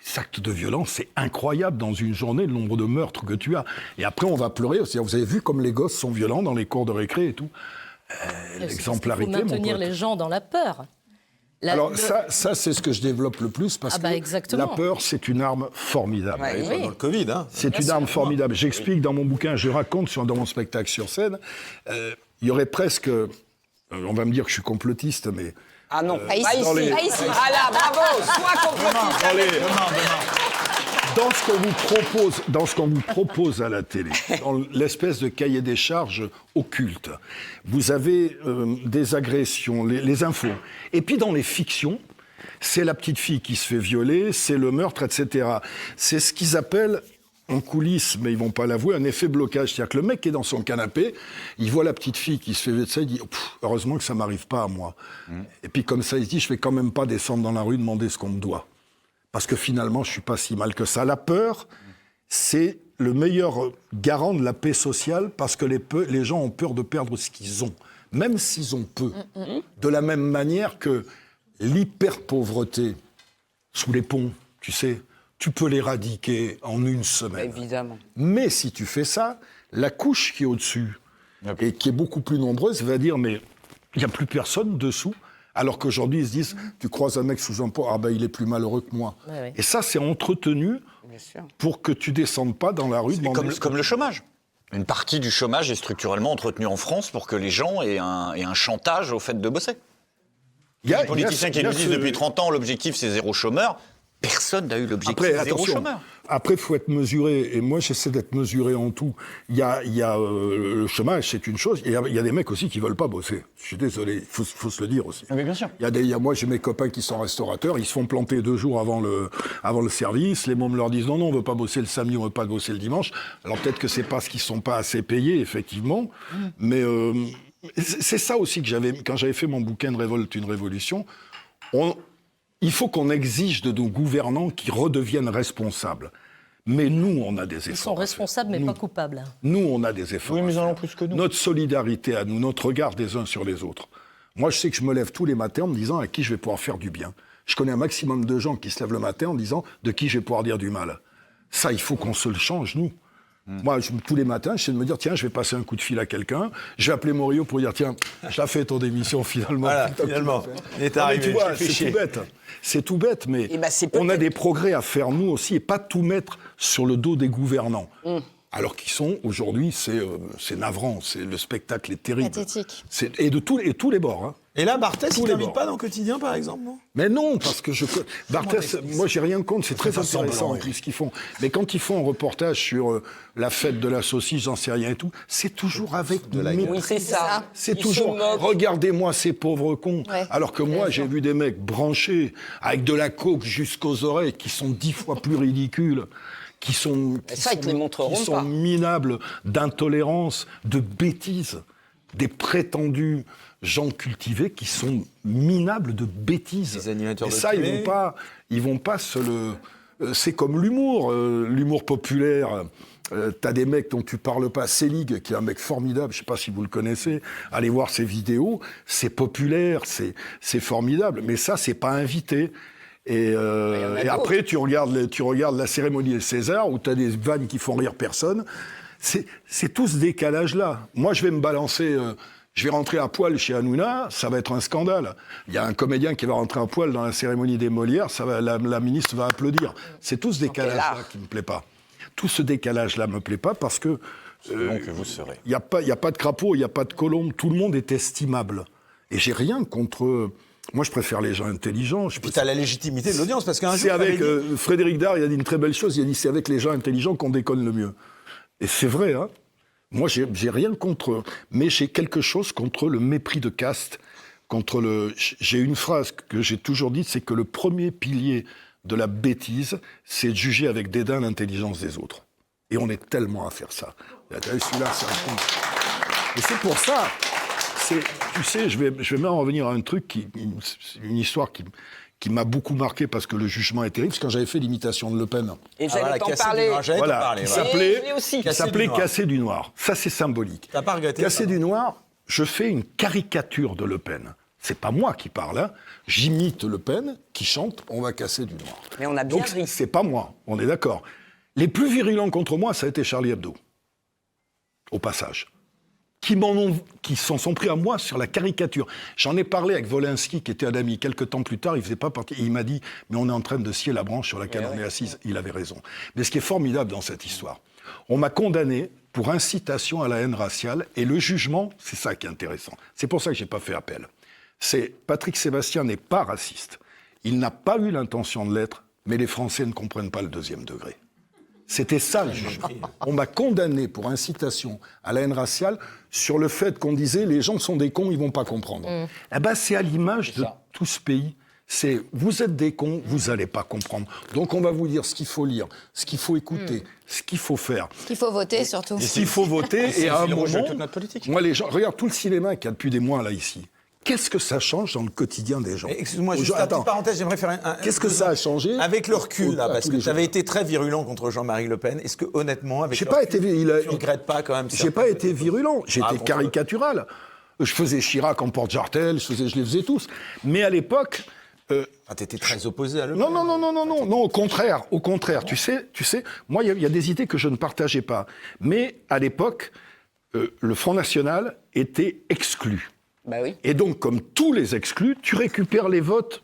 Les actes de violence, c'est incroyable dans une journée, le nombre de meurtres que tu as. Et après, on va pleurer aussi. Vous avez vu comme les gosses sont violents dans les cours de récré et tout. L'exemplarité, Il faut maintenir mon pote. les gens dans la peur. Alors ça, c'est ce que je développe le plus parce que exactement. la peur, c'est une arme formidable. Ouais, Pendant le Covid, hein. C'est une arme formidable. J'explique dans mon bouquin, je raconte dans mon spectacle sur scène, il y aurait presque, on va me dire que je suis complotiste, mais Ah non, Pas ici. dans les- Pas ici. Ah là, bravo, sois complotiste. dans ce qu'on vous propose à la télé, dans l'espèce de cahier des charges occulte, vous avez des agressions, les infos. Et puis dans les fictions, c'est la petite fille qui se fait violer, c'est le meurtre, etc. C'est ce qu'ils appellent en coulisses, mais ils vont pas l'avouer, un effet blocage. C'est-à-dire que le mec qui est dans son canapé, il voit la petite fille qui se fait violer, il dit heureusement que ça m'arrive pas à moi. Et puis comme ça, il se dit je vais quand même pas descendre dans la rue demander ce qu'on me doit. Parce que finalement, je ne suis pas si mal que ça. La peur, c'est le meilleur garant de la paix sociale parce que les gens ont peur de perdre ce qu'ils ont, même s'ils ont peu. De la même manière que l'hyper-pauvreté sous les ponts, tu sais, tu peux l'éradiquer en une semaine. Évidemment. Mais si tu fais ça, la couche qui est au-dessus et qui est beaucoup plus nombreuse va dire mais il n'y a plus personne dessous. Alors qu'aujourd'hui, ils se disent, tu croises un mec sous un pont, ah ben il est plus malheureux que moi. Ouais, ouais. Et ça, c'est entretenu Bien sûr. pour que tu descendes pas dans la rue. Comme le chômage. Une partie du chômage est structurellement entretenue en France pour que les gens aient un chantage au fait de bosser. Les politiciens qui nous disent depuis 30 ans l'objectif c'est zéro chômeur, personne n'a eu l'objectif Après, zéro attention, chômeur. après, il faut être mesuré. Et moi, j'essaie d'être mesuré en tout. Il y a le chômage, c'est une chose. Il y a des mecs aussi qui ne veulent pas bosser. Je suis désolé, il faut se le dire aussi. Mais bien sûr. Moi, j'ai mes copains qui sont restaurateurs. Ils se font planter 2 jours avant le service. Les mômes leur disent non, on ne veut pas bosser le samedi, on ne veut pas bosser le dimanche. Alors peut-être que c'est parce qu'ils ne sont pas assez payés, effectivement. Mais c'est ça aussi que quand j'avais fait mon bouquin de Révolte, une révolution. Il faut qu'on exige de nos gouvernants qu'ils redeviennent responsables. Mais nous, on a des efforts. Ils sont responsables, mais pas coupables. Nous, on a des efforts. Oui, mais ils à en ont faire. plus que nous. Notre solidarité à nous, notre regard des uns sur les autres. Moi, je sais que je me lève tous les matins en me disant à qui je vais pouvoir faire du bien. Je connais un maximum de gens qui se lèvent le matin en disant de qui je vais pouvoir dire du mal. Ça, il faut qu'on se le change, nous. Moi, tous les matins, j'essaie de me dire, tiens, je vais passer un coup de fil à quelqu'un, je vais appeler Morio pour dire, tiens, je l'ai fait ton démission finalement. Voilà, Putain, finalement, il est Non, mais arrivé, tu vois, je fais c'est chier. tout bête. C'est tout bête, mais Eh ben, c'est on a peut-être- des progrès à faire nous aussi et pas tout mettre sur le dos des gouvernants. Alors qu'ils sont, aujourd'hui, c'est navrant, le spectacle est terrible. Pathétique. Et de tous les bords. Hein. Et là, Barthès, Tous il les t'invite bords. pas dans le quotidien, par exemple, non? Mais non, parce que Barthès, moi j'ai rien contre, c'est très intéressant en plus ce qu'ils font. Mais quand ils font un reportage sur la fête de la saucisse, j'en sais rien et tout, c'est toujours avec de la Oui, c'est ça. C'est Ils toujours, se moquent. regardez-moi ces pauvres cons. Ouais. Alors que moi, j'ai vu des mecs branchés, avec de la coke jusqu'aux oreilles, qui sont 10 fois plus ridicules, qui sont Ça, ils te les montreront qui sont pas. minables d'intolérance, de bêtises, des prétendus gens cultivés qui sont minables de bêtises. Des animateurs Et de ça, télé. ils vont pas se le... C'est comme l'humour populaire. T'as des mecs dont tu parles pas. Selig, qui est un mec formidable, je sais pas si vous le connaissez, allez voir ses vidéos, c'est populaire, c'est formidable, mais ça, c'est pas invité. Et après, tu regardes la cérémonie des Césars, où t'as des vannes qui font rire personne. C'est tout ce décalage-là. Moi, je vais me balancer... je vais rentrer à poil chez Hanouna, ça va être un scandale. Il y a un comédien qui va rentrer à poil dans la cérémonie des Molières, la ministre va applaudir. C'est tout ce décalage-là qui ne me plaît pas. Tout ce décalage-là ne me plaît pas parce que... que vous serez. Il n'y a pas de crapaud, il n'y a pas de colombe. Tout le monde est estimable. Et j'ai rien contre... Moi, je préfère les gens intelligents. Et puis tu as la légitimité de l'audience, parce qu'un jour... C'est avec... Frédéric Dard, il a dit une très belle chose. Il a dit, c'est avec les gens intelligents qu'on déconne le mieux. Et c'est vrai, hein. Moi, j'ai rien contre... Mais j'ai quelque chose contre le mépris de caste, J'ai une phrase que j'ai toujours dite, c'est que le premier pilier de la bêtise, c'est de juger avec dédain l'intelligence des autres. Et on est tellement à faire ça. Celui-là, c'est un truc. Et c'est pour ça... Tu sais, je vais même en revenir à un truc, une histoire qui m'a beaucoup marqué parce que le jugement est terrible. C'est quand j'avais fait l'imitation de Le Pen. Et j'allais t'en parler. Qui s'appelait Casser du Noir. Ça, c'est symbolique. T'as pas regretté Casser du Noir, je fais une caricature de Le Pen. C'est pas moi qui parle, hein. J'imite Le Pen qui chante « On va casser du Noir ». Mais on a bien ri. C'est pas moi, on est d'accord. Les plus virulents contre moi, ça a été Charlie Hebdo. Au passage. Qui s'en sont pris à moi sur la caricature. J'en ai parlé avec Wolinski, qui était un ami. Quelques temps plus tard, il faisait pas partie. Et il m'a dit, mais on est en train de scier la branche sur laquelle on est assise. Il avait raison. Mais ce qui est formidable dans cette histoire, on m'a condamné pour incitation à la haine raciale, et le jugement, c'est ça qui est intéressant. C'est pour ça que j'ai pas fait appel. Patrick Sébastien n'est pas raciste. Il n'a pas eu l'intention de l'être, mais les Français ne comprennent pas le deuxième degré. C'était ça le jugement. On m'a condamné pour incitation à la haine raciale sur le fait qu'on disait les gens sont des cons, ils vont pas comprendre. Eh ben, c'est à l'image de tout ce pays. C'est vous êtes des cons, vous allez pas comprendre. Donc on va vous dire ce qu'il faut lire, ce qu'il faut écouter, ce qu'il faut faire. Ce qu'il faut voter surtout. Ce qu'il faut voter et à un moment, toute notre politique. moi les gens, regarde tout le cinéma qu'il y a depuis des mois là ici. Qu'est-ce que ça change dans le quotidien des gens? Excuse-moi, juste une petite parenthèse, j'aimerais faire un... Qu'est-ce que ça a changé? Avec le recul, là, parce que tu avais été très virulent contre Jean-Marie Le Pen. Est-ce que, honnêtement, avec tu ne regrettes pas quand même ça? J'ai pas été virulent, j'étais caricatural. Je faisais Chirac en porte-jartel, je les faisais tous. Mais à l'époque... t'étais très opposé à Le Pen. Non, au contraire. Tu sais, moi, il y a des idées que je ne partageais pas. Mais à l'époque, le Front National était exclu. Bah oui. Et donc, comme tous les exclus, tu récupères les votes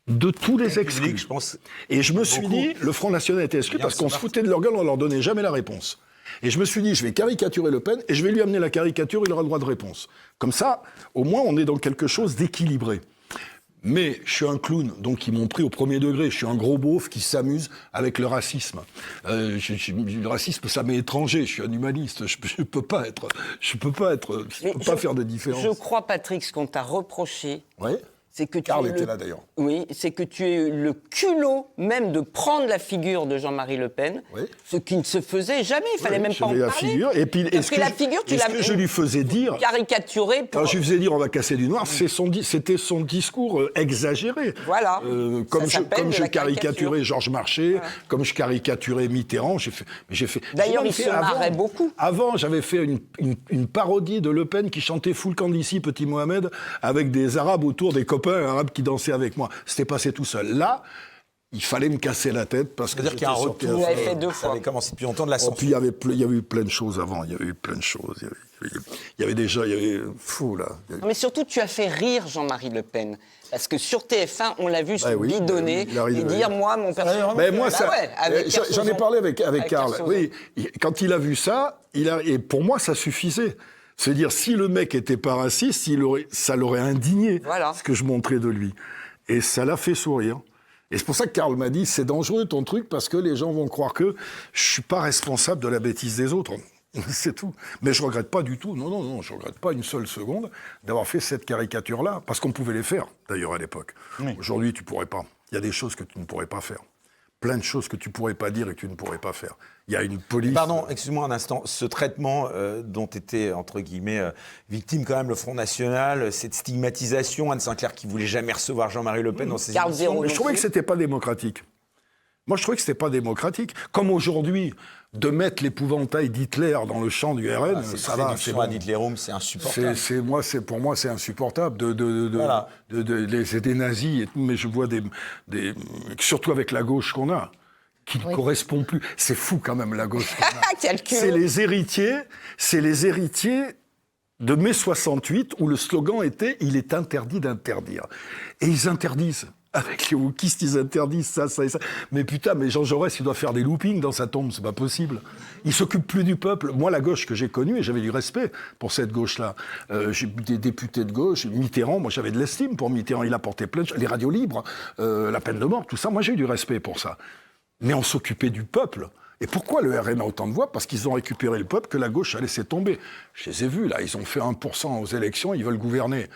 de tous les exclus. Public, je pense. Et je me suis dit, le Front National était exclu parce qu'on se foutait de leur gueule, on leur donnait jamais la réponse. Et je me suis dit, je vais caricaturer Le Pen et je vais lui amener la caricature, il aura le droit de réponse. Comme ça, au moins, on est dans quelque chose d'équilibré. Mais je suis un clown, donc ils m'ont pris au premier degré. Je suis un gros beauf qui s'amuse avec le racisme. Le racisme, ça m'est étranger. Je suis un humaniste. Je peux pas faire de différence. Je crois, Patrick, ce qu'on t'a reproché, c'est que Karl était là d'ailleurs. Oui, c'est que tu aies eu le culot même de prendre la figure de Jean-Marie Le Pen, ce qui ne se faisait jamais. Il fallait même pas en parler. La figure. Et puis, est-ce que je lui faisais dire caricaturé quand je lui faisais dire on va casser du noir, c'était son discours exagéré. Voilà. Comme je caricaturais Georges Marchais, comme je caricaturais Mitterrand, j'ai fait. D'ailleurs, il se marrait beaucoup. Avant, j'avais fait une parodie de Le Pen qui chantait Full Candici, Petit Mohamed, avec des Arabes autour, des copains arabes qui dansaient avec moi. C'était passé tout seul. Là, il fallait me casser la tête parce que c'est-à-dire qu'il y a un retour. Vous l'avez fait 2 fois. Ça avait commencé depuis longtemps de la censure. Puis il y avait eu plein de choses avant. Il y avait eu plein de choses. Il y avait fou là. Non, mais surtout, tu as fait rire Jean-Marie Le Pen. Parce que sur TF1, on l'a vu se bidonner et dire moi, mon personnage. J'en ai parlé avec Karl. Oui, quand il a vu ça, et pour moi, ça suffisait. C'est-à-dire, si le mec était pas raciste, ça l'aurait indigné, ce que je montrais de lui. Et ça l'a fait sourire. Et c'est pour ça que Karl m'a dit, c'est dangereux ton truc, parce que les gens vont croire que je suis pas responsable de la bêtise des autres. C'est tout. Mais je regrette pas du tout, non, je regrette pas une seule seconde d'avoir fait cette caricature-là, parce qu'on pouvait les faire, d'ailleurs, à l'époque. Oui. Aujourd'hui, tu pourrais pas. Il y a des choses que tu ne pourrais pas faire. Plein de choses que tu pourrais pas dire et que tu ne pourrais pas faire. Il y a une police... Pardon, excuse-moi un instant. Ce traitement dont était, entre guillemets, victime quand même le Front National, cette stigmatisation, Anne Sinclair qui voulait jamais recevoir Jean-Marie Le Pen dans ses émissions... Je trouvais que c'était pas démocratique. Moi, je trouvais que c'était pas démocratique. Comme aujourd'hui, de mettre l'épouvantail d'Hitler dans le champ du RN, ça va. C'est bon. Hitlerum, c'est insupportable. Pour moi, c'est insupportable c'est des nazis et tout, mais je vois surtout avec la gauche qu'on a, qui ne correspond plus. C'est fou quand même la gauche qu'on a. C'est les héritiers de mai 68 où le slogan était « Il est interdit d'interdire ». Et ils interdisent. avec les wokistes, ils interdisent ça et ça. Mais putain, mais Jean Jaurès, il doit faire des loopings dans sa tombe, c'est pas possible. Il s'occupe plus du peuple. Moi, la gauche que j'ai connue, et j'avais du respect pour cette gauche-là, j'ai des députés de gauche, Mitterrand, moi j'avais de l'estime pour Mitterrand, il a porté plein de choses, les radios libres, la peine de mort, tout ça, moi j'ai eu du respect pour ça. Mais on s'occupait du peuple. Et pourquoi le RN a autant de voix ? Parce qu'ils ont récupéré le peuple que la gauche a laissé tomber. Je les ai vus, là, ils ont fait 1% aux élections, ils veulent gouverner.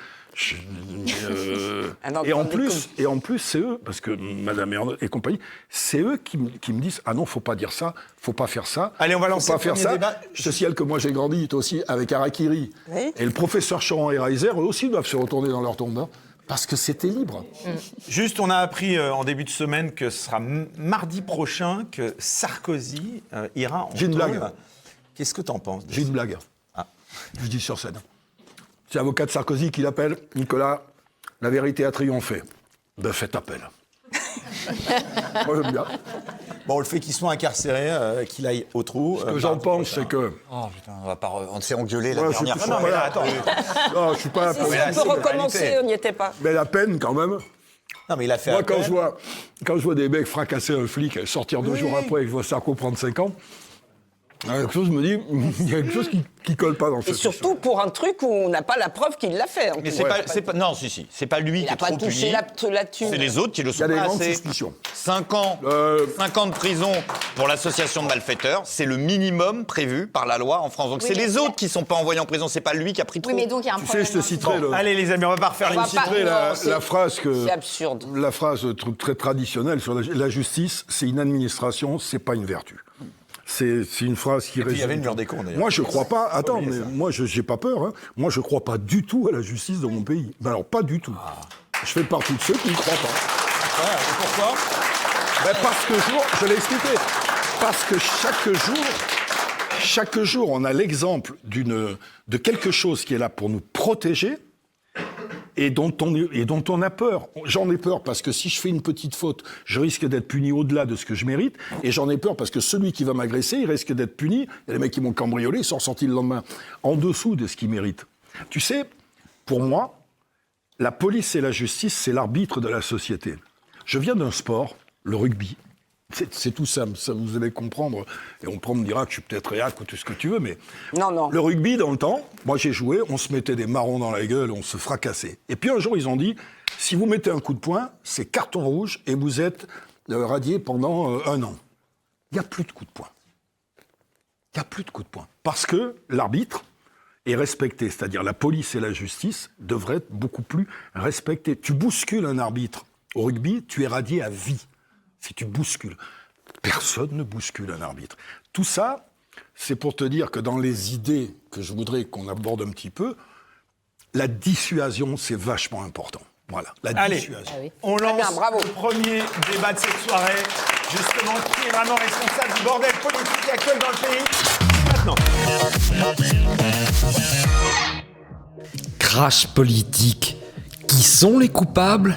Et en plus, c'est eux, parce que Madame et compagnie, c'est eux qui me disent « Ah non, faut pas dire ça, faut pas faire ça. Allez, on va lancer le premier débat. » Je te signale que moi j'ai grandi, toi aussi, avec Harakiri. Oui. Et le professeur Choran et Reiser, eux aussi doivent se retourner dans leur tombe. Hein, parce que c'était libre. Juste, on a appris en début de semaine que ce sera mardi prochain que Sarkozy ira en J'ai une blague. Qu'est-ce que t'en penses ? J'ai une blague. Ah. Je dis sur scène. C'est l'avocat de Sarkozy qui l'appelle. « Nicolas, la vérité a triomphé. » Ben, faites appel. Moi, j'aime bien. Bon, le fait qu'il soit incarcéré, qu'il aille au trou... Ce que j'en pense, c'est que... Oh putain, on s'est engueulé la dernière fois. Non, mais là, attends. Non, je suis pas... Si on peut recommencer, on n'y était pas. Mais la peine, quand même... Non, mais il a fait Moi, quand je vois des mecs fracasser un flic, sortir 2 jours après et que je vois Sarko prendre 5 ans... Il y a quelque chose, je me dis, il y a quelque chose qui colle pas dans cette histoire. Et surtout pour un truc où on n'a pas la preuve qu'il l'a fait. Mais c'est pas, non, c'est pas lui qui est trop puni. Il n'a pas touché la thune. C'est les autres qui le sont. Il y a des grandes assez. suspicions. 5 ans de prison pour l'association de malfaiteurs, c'est le minimum prévu par la loi en France. Donc c'est les autres qui sont pas envoyés en prison, c'est pas lui qui a pris trop. Oui, mais donc il y a un problème. Je te citerai Allez les amis, on va pas refaire l'émission. la phrase que... C'est absurde. La phrase très traditionnelle sur la justice, c'est une administration, c'est pas une vertu. C'est une phrase qui résume. Il y avait une mur des cons, d'ailleurs. Moi, je crois pas. Attends, mais moi, j'ai pas peur. Hein. Moi, je crois pas du tout à la justice dans mon pays. Ben alors, pas du tout. Je fais partie de ceux qui ne croient pas. Ouais, et pourquoi ? Parce que je l'ai expliqué. Parce que chaque jour, on a l'exemple de quelque chose qui est là pour nous protéger. Et dont on a peur. J'en ai peur parce que si je fais une petite faute, je risque d'être puni au-delà de ce que je mérite. Et j'en ai peur parce que celui qui va m'agresser, il risque d'être puni. Il y a des mecs qui m'ont cambriolé, ils sont sortis le lendemain en dessous de ce qu'ils méritent. Tu sais, pour moi, la police et la justice, c'est l'arbitre de la société. Je viens d'un sport, le rugby. C'est tout simple, ça vous allez comprendre. Et on me dira que je suis peut-être réac ou tout ce que tu veux, mais... Non. Le rugby, dans le temps, moi j'ai joué, on se mettait des marrons dans la gueule, on se fracassait. Et puis un jour, ils ont dit, si vous mettez un coup de poing, c'est carton rouge et vous êtes radié pendant 1 an. Il n'y a plus de coup de poing. Il n'y a plus de coup de poing. Parce que l'arbitre est respecté, c'est-à-dire la police et la justice devraient être beaucoup plus respectés. Tu bouscules un arbitre au rugby, tu es radié à vie. Si tu bouscules, personne ne bouscule un arbitre. Tout ça, c'est pour te dire que dans les idées que je voudrais qu'on aborde un petit peu, la dissuasion, c'est vachement important. Voilà, dissuasion. Allez, on lance le premier débat de cette soirée. Justement, qui est vraiment responsable du bordel politique actuel dans le pays ? Maintenant. Crash politique. Qui sont les coupables ?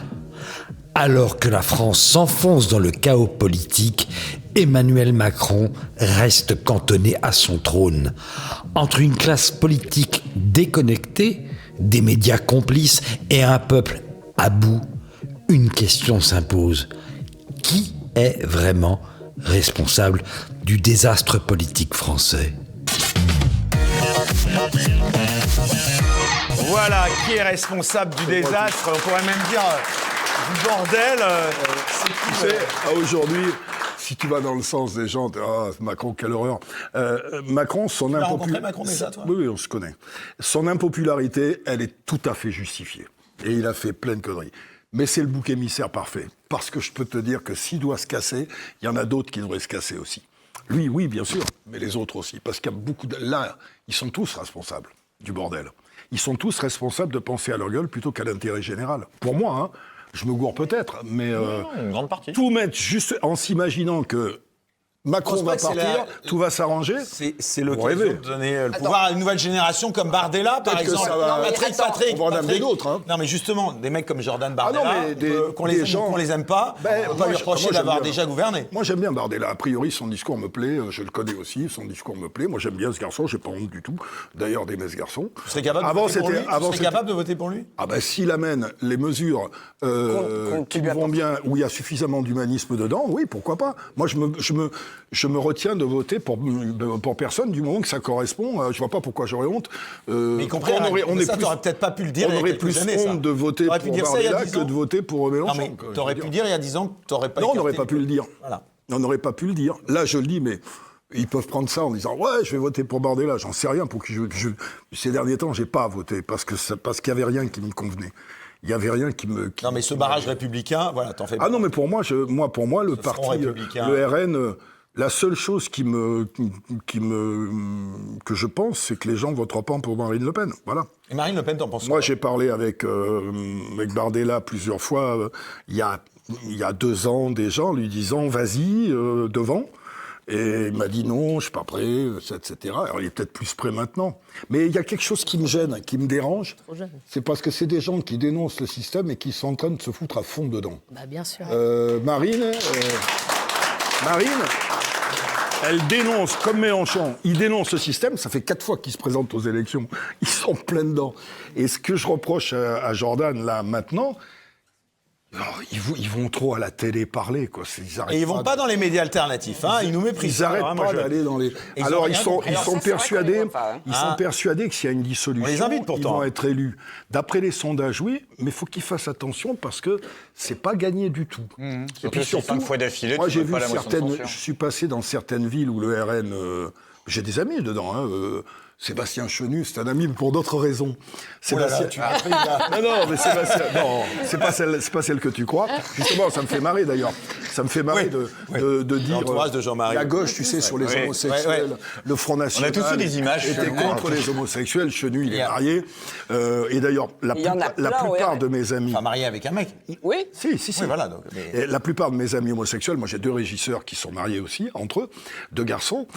Alors que la France s'enfonce dans le chaos politique, Emmanuel Macron reste cantonné à son trône. Entre une classe politique déconnectée, des médias complices et un peuple à bout, une question s'impose. Qui est vraiment responsable du désastre politique français ? Voilà, qui est responsable du désastre ? On pourrait même dire... du bordel, tu sais, aujourd'hui, si tu vas dans le sens des gens, Macron, quelle horreur. Macron, son impopularité. Macron déjà, toi ? Oui, on se connaît. Son impopularité, elle est tout à fait justifiée. Et il a fait plein de conneries. Mais c'est le bouc émissaire parfait. Parce que je peux te dire que s'il doit se casser, il y en a d'autres qui devraient se casser aussi. Lui, oui, bien sûr, mais les autres aussi. Parce qu'il y a beaucoup de... Là, ils sont tous responsables du bordel. Ils sont tous responsables de penser à leur gueule plutôt qu'à l'intérêt général. Pour moi, hein, je me gourre peut-être, mais une grande partie. Tout mettre juste en s'imaginant que Macron va partir, tout va s'arranger. C'est l'occasion de donner le pouvoir à une nouvelle génération comme Bardella, par exemple. Patrick. On va en amener d'autres. Hein. Non, mais justement, des mecs comme Jordan Bardella, qu'on les aime pas, on peut pas lui reprocher d'avoir déjà gouverné. Moi, j'aime bien Bardella. A priori, son discours me plaît. Je le connais aussi. Son discours me plaît. Moi, j'aime bien ce garçon. J'ai pas honte du tout. D'ailleurs, d'aimer ce garçon. Tu serais capable de voter pour lui? Ah ben, s'il amène les mesures qui vont bien, où il y a suffisamment d'humanisme dedans, oui, pourquoi pas. Moi, je me retiens de voter pour personne du moment que ça correspond. Je vois pas pourquoi j'aurais honte. Mais y compris, ça, t'aurais peut-être pas pu le dire. On aurait plus honte de voter pour Bardella que de voter pour Mélenchon. Non, mais t'aurais pu dire il y a 10 ans que t'aurais pas. Non, on n'aurait pas pu le dire. Voilà. On n'aurait pas pu le dire. Là, je le dis, mais ils peuvent prendre ça en disant ouais, je vais voter pour Bardella. J'en sais rien. Pour que ces derniers temps, j'ai pas voté parce qu'il y avait rien qui me convenait. Il y avait rien qui me. Non, mais ce barrage républicain, voilà, t'en fais pas. Ah non, mais pour moi, le parti, le RN. La seule chose que je pense, c'est que les gens ne voteront pas pour Marine Le Pen. Voilà. Et Marine Le Pen, t'en penses quoi? Moi, j'ai parlé avec Bardella plusieurs fois, il y a 2 ans déjà, en lui disant « vas-y, devant ». Et il m'a dit « non, je suis pas prêt, etc. » Alors, il est peut-être plus prêt maintenant. Mais il y a quelque chose qui me gêne, qui me dérange. C'est parce que c'est des gens qui dénoncent le système et qui sont en train de se foutre à fond dedans. Bah, bien sûr. Marine, elle dénonce, comme Mélenchon, il dénonce le système, ça fait 4 fois qu'ils se présentent aux élections, ils sont plein dedans. Et ce que je reproche à Jordan, là, maintenant, ils vont trop à la télé parler, quoi. Et ils vont pas dans les médias alternatifs, hein. Ils nous méprisent. Ils n'arrêtent pas d'aller dans les... Alors, ils sont persuadés que s'il y a une dissolution, ils vont être élus. D'après les sondages, oui, mais il faut qu'ils fassent attention parce que c'est pas gagné du tout. Et puis surtout, 5 fois d'affilée, moi, j'ai vu je suis passé dans certaines villes où le RN... j'ai des amis dedans, hein. Sébastien Chenu, c'est un ami pour d'autres raisons. Sébastien... Non, mais Sébastien... Non, c'est pas celle que tu crois. Justement, ça me fait marrer d'ailleurs. Ça me fait marrer de dire... de la gauche, tu sais, sur les homosexuels, le Front National... On a tous eu des images. Était contre les homosexuels. Chenu, il est marié. Et d'ailleurs, la plupart de mes amis... Enfin, marié avec un mec. Oui. Si. Oui, voilà, donc, et la plupart de mes amis homosexuels, moi j'ai 2 régisseurs qui sont mariés aussi, entre eux, 2 garçons...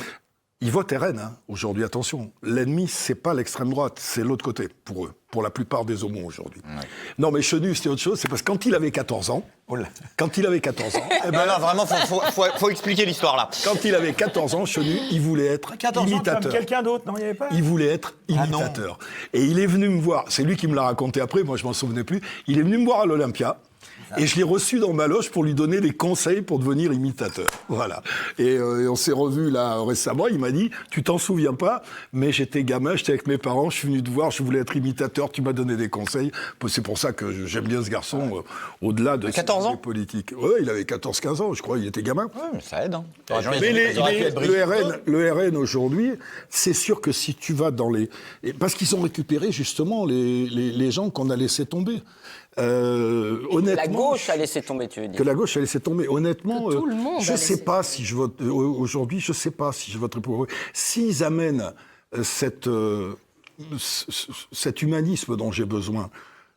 Ils votent RN, hein, aujourd'hui, attention. L'ennemi, c'est pas l'extrême droite, c'est l'autre côté, pour eux, pour la plupart des homos aujourd'hui. Ouais. Non, mais Chenu, c'était autre chose, c'est parce que quand il avait 14 ans... Eh ben non, vraiment, faut expliquer l'histoire, là. Quand il avait 14 ans, Chenu, il voulait être 14 imitateur. Ans, comme quelqu'un d'autre, non, il n'y avait pas... Il voulait être imitateur. Et il est venu me voir, c'est lui qui me l'a raconté après, moi je m'en souvenais plus, il est venu me voir à l'Olympia, et je l'ai reçu dans ma loge pour lui donner des conseils pour devenir imitateur. Voilà. Et on s'est revus là récemment. Il m'a dit, tu t'en souviens pas, mais j'étais gamin, j'étais avec mes parents, je suis venu te voir, je voulais être imitateur, tu m'as donné des conseils. C'est pour ça que j'aime bien ce garçon, au-delà de 14 ans politiques. Ouais, il avait 14-15 ans, je crois, il était gamin. Ouais, mais ça aide. Hein. Mais le RN aujourd'hui, c'est sûr que si tu vas dans les... Parce qu'ils ont récupéré justement les gens qu'on a laissés tomber. Honnêtement, la gauche a laissé tomber, tu veux dire. Que la gauche a laissé tomber. Honnêtement, tout le monde je ne sais pas si je vote aujourd'hui. Je ne sais pas si je voterai pour eux. S'ils amènent cet humanisme dont j'ai besoin,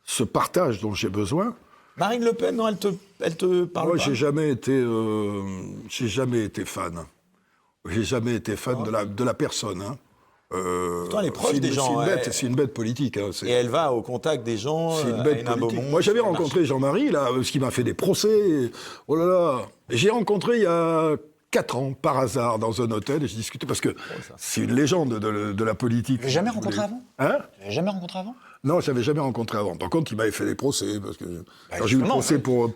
ce partage dont j'ai besoin. Marine Le Pen, non, elle te parle pas. Moi, j'ai jamais été fan. J'ai jamais été fan de la personne. Hein. Pourtant, elle est proche des gens. C'est une bête politique. Hein, et elle va au contact des gens. C'est une bête politique. Moi, j'avais rencontré Jean-Marie, là, parce qu'il m'a fait des procès. Oh là là. J'ai rencontré il y a 4 ans, par hasard, dans un hôtel, et j'ai discuté, parce que c'est une légende de la politique. Vous l'avez jamais rencontré avant ? Hein ? Vous l'avez jamais rencontré avant ? Non, je l'avais jamais rencontré avant. Par contre, il m'avait fait des procès, parce que quand j'ai eu le procès pour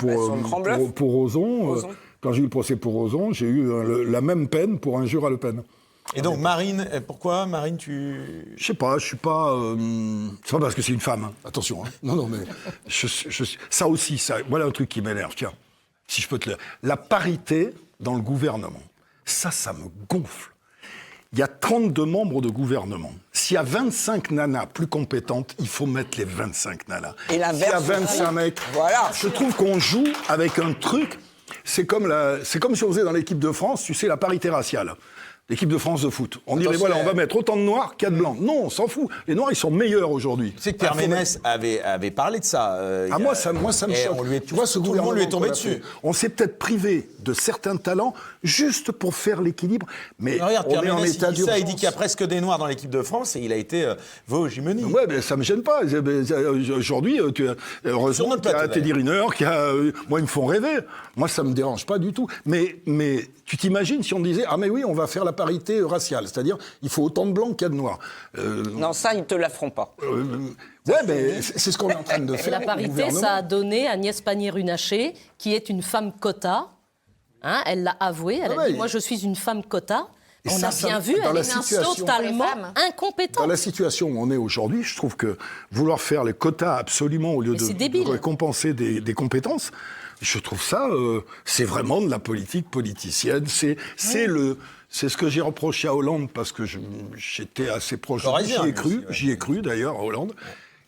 Ozon, quand j'ai eu le procès pour Ozon, j'ai eu la même peine pour injure à Le Pen. Et donc Marine, pourquoi Marine, Je sais pas, je suis pas... c'est pas parce que c'est une femme, hein. Attention. Hein. Non, mais ça aussi, voilà un truc qui m'énerve, tiens, si je peux te le... La parité dans le gouvernement, ça me gonfle. Il y a 32 membres de gouvernement. S'il y a 25 nanas plus compétentes, il faut mettre les 25 nanas. Et l'inverse. S'il y a 25 mecs... Voilà. Je trouve qu'on joue avec un truc... C'est comme si on faisait dans l'équipe de France, tu sais, la parité raciale. L'équipe de France de foot. On dirait, voilà, on va mettre autant de noirs qu'il y a de blancs. Non, on s'en fout. Les noirs, ils sont meilleurs aujourd'hui. Tu sais que Pierre Ménès avait parlé de ça. Moi, ça me choque. Tu vois, ce tout le monde lui est tombé dessus. On s'est peut-être privé de certains talents juste pour faire l'équilibre. Mais regarde, on est en état d'urgence. Il dit qu'il y a presque des noirs dans l'équipe de France et il a été Vosges-Jimeny. Ouais, mais ça me gêne pas. Aujourd'hui, heureusement qu'il y a Teddy Riner, moi, ils me font rêver. Moi, ça me dérange pas du tout. Mais tu t'imagines si on disait, ah mais oui, on va faire la parité raciale, c'est-à-dire il faut autant de blancs qu'il y a de noirs. Non, ça, ils te la feront pas. Ouais, mais c'est ce qu'on est en train de faire. La parité, ça a donné Agnès Pannier-Runacher, qui est une femme quota. Hein, elle l'a avoué, elle a dit, moi je suis une femme quota. On a bien vu, elle est totalement incompétente. Dans la situation où on est aujourd'hui, je trouve que vouloir faire les quotas absolument au lieu de récompenser des compétences, je trouve ça, c'est vraiment de la politique politicienne. C'est ce que j'ai reproché à Hollande parce que j'étais assez proche. J'y ai cru d'ailleurs à Hollande.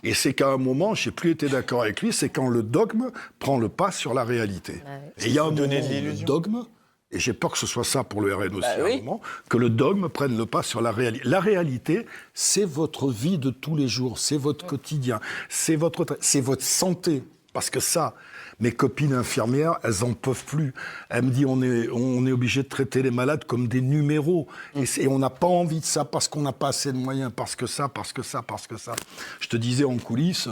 Et c'est qu'à un moment, j'ai plus été d'accord avec lui, c'est quand le dogme prend le pas sur la réalité. Et il y a un moment où le dogme, et j'ai peur que ce soit ça pour le RN aussi, à un moment, que le dogme prenne le pas sur la réalité. La réalité, c'est votre vie de tous les jours, c'est votre quotidien, c'est votre santé. Parce que ça, mes copines infirmières, elles en peuvent plus. Elles me disent, on est obligé de traiter les malades comme des numéros. Et on n'a pas envie de ça parce qu'on n'a pas assez de moyens, parce que ça. Je te disais en coulisses,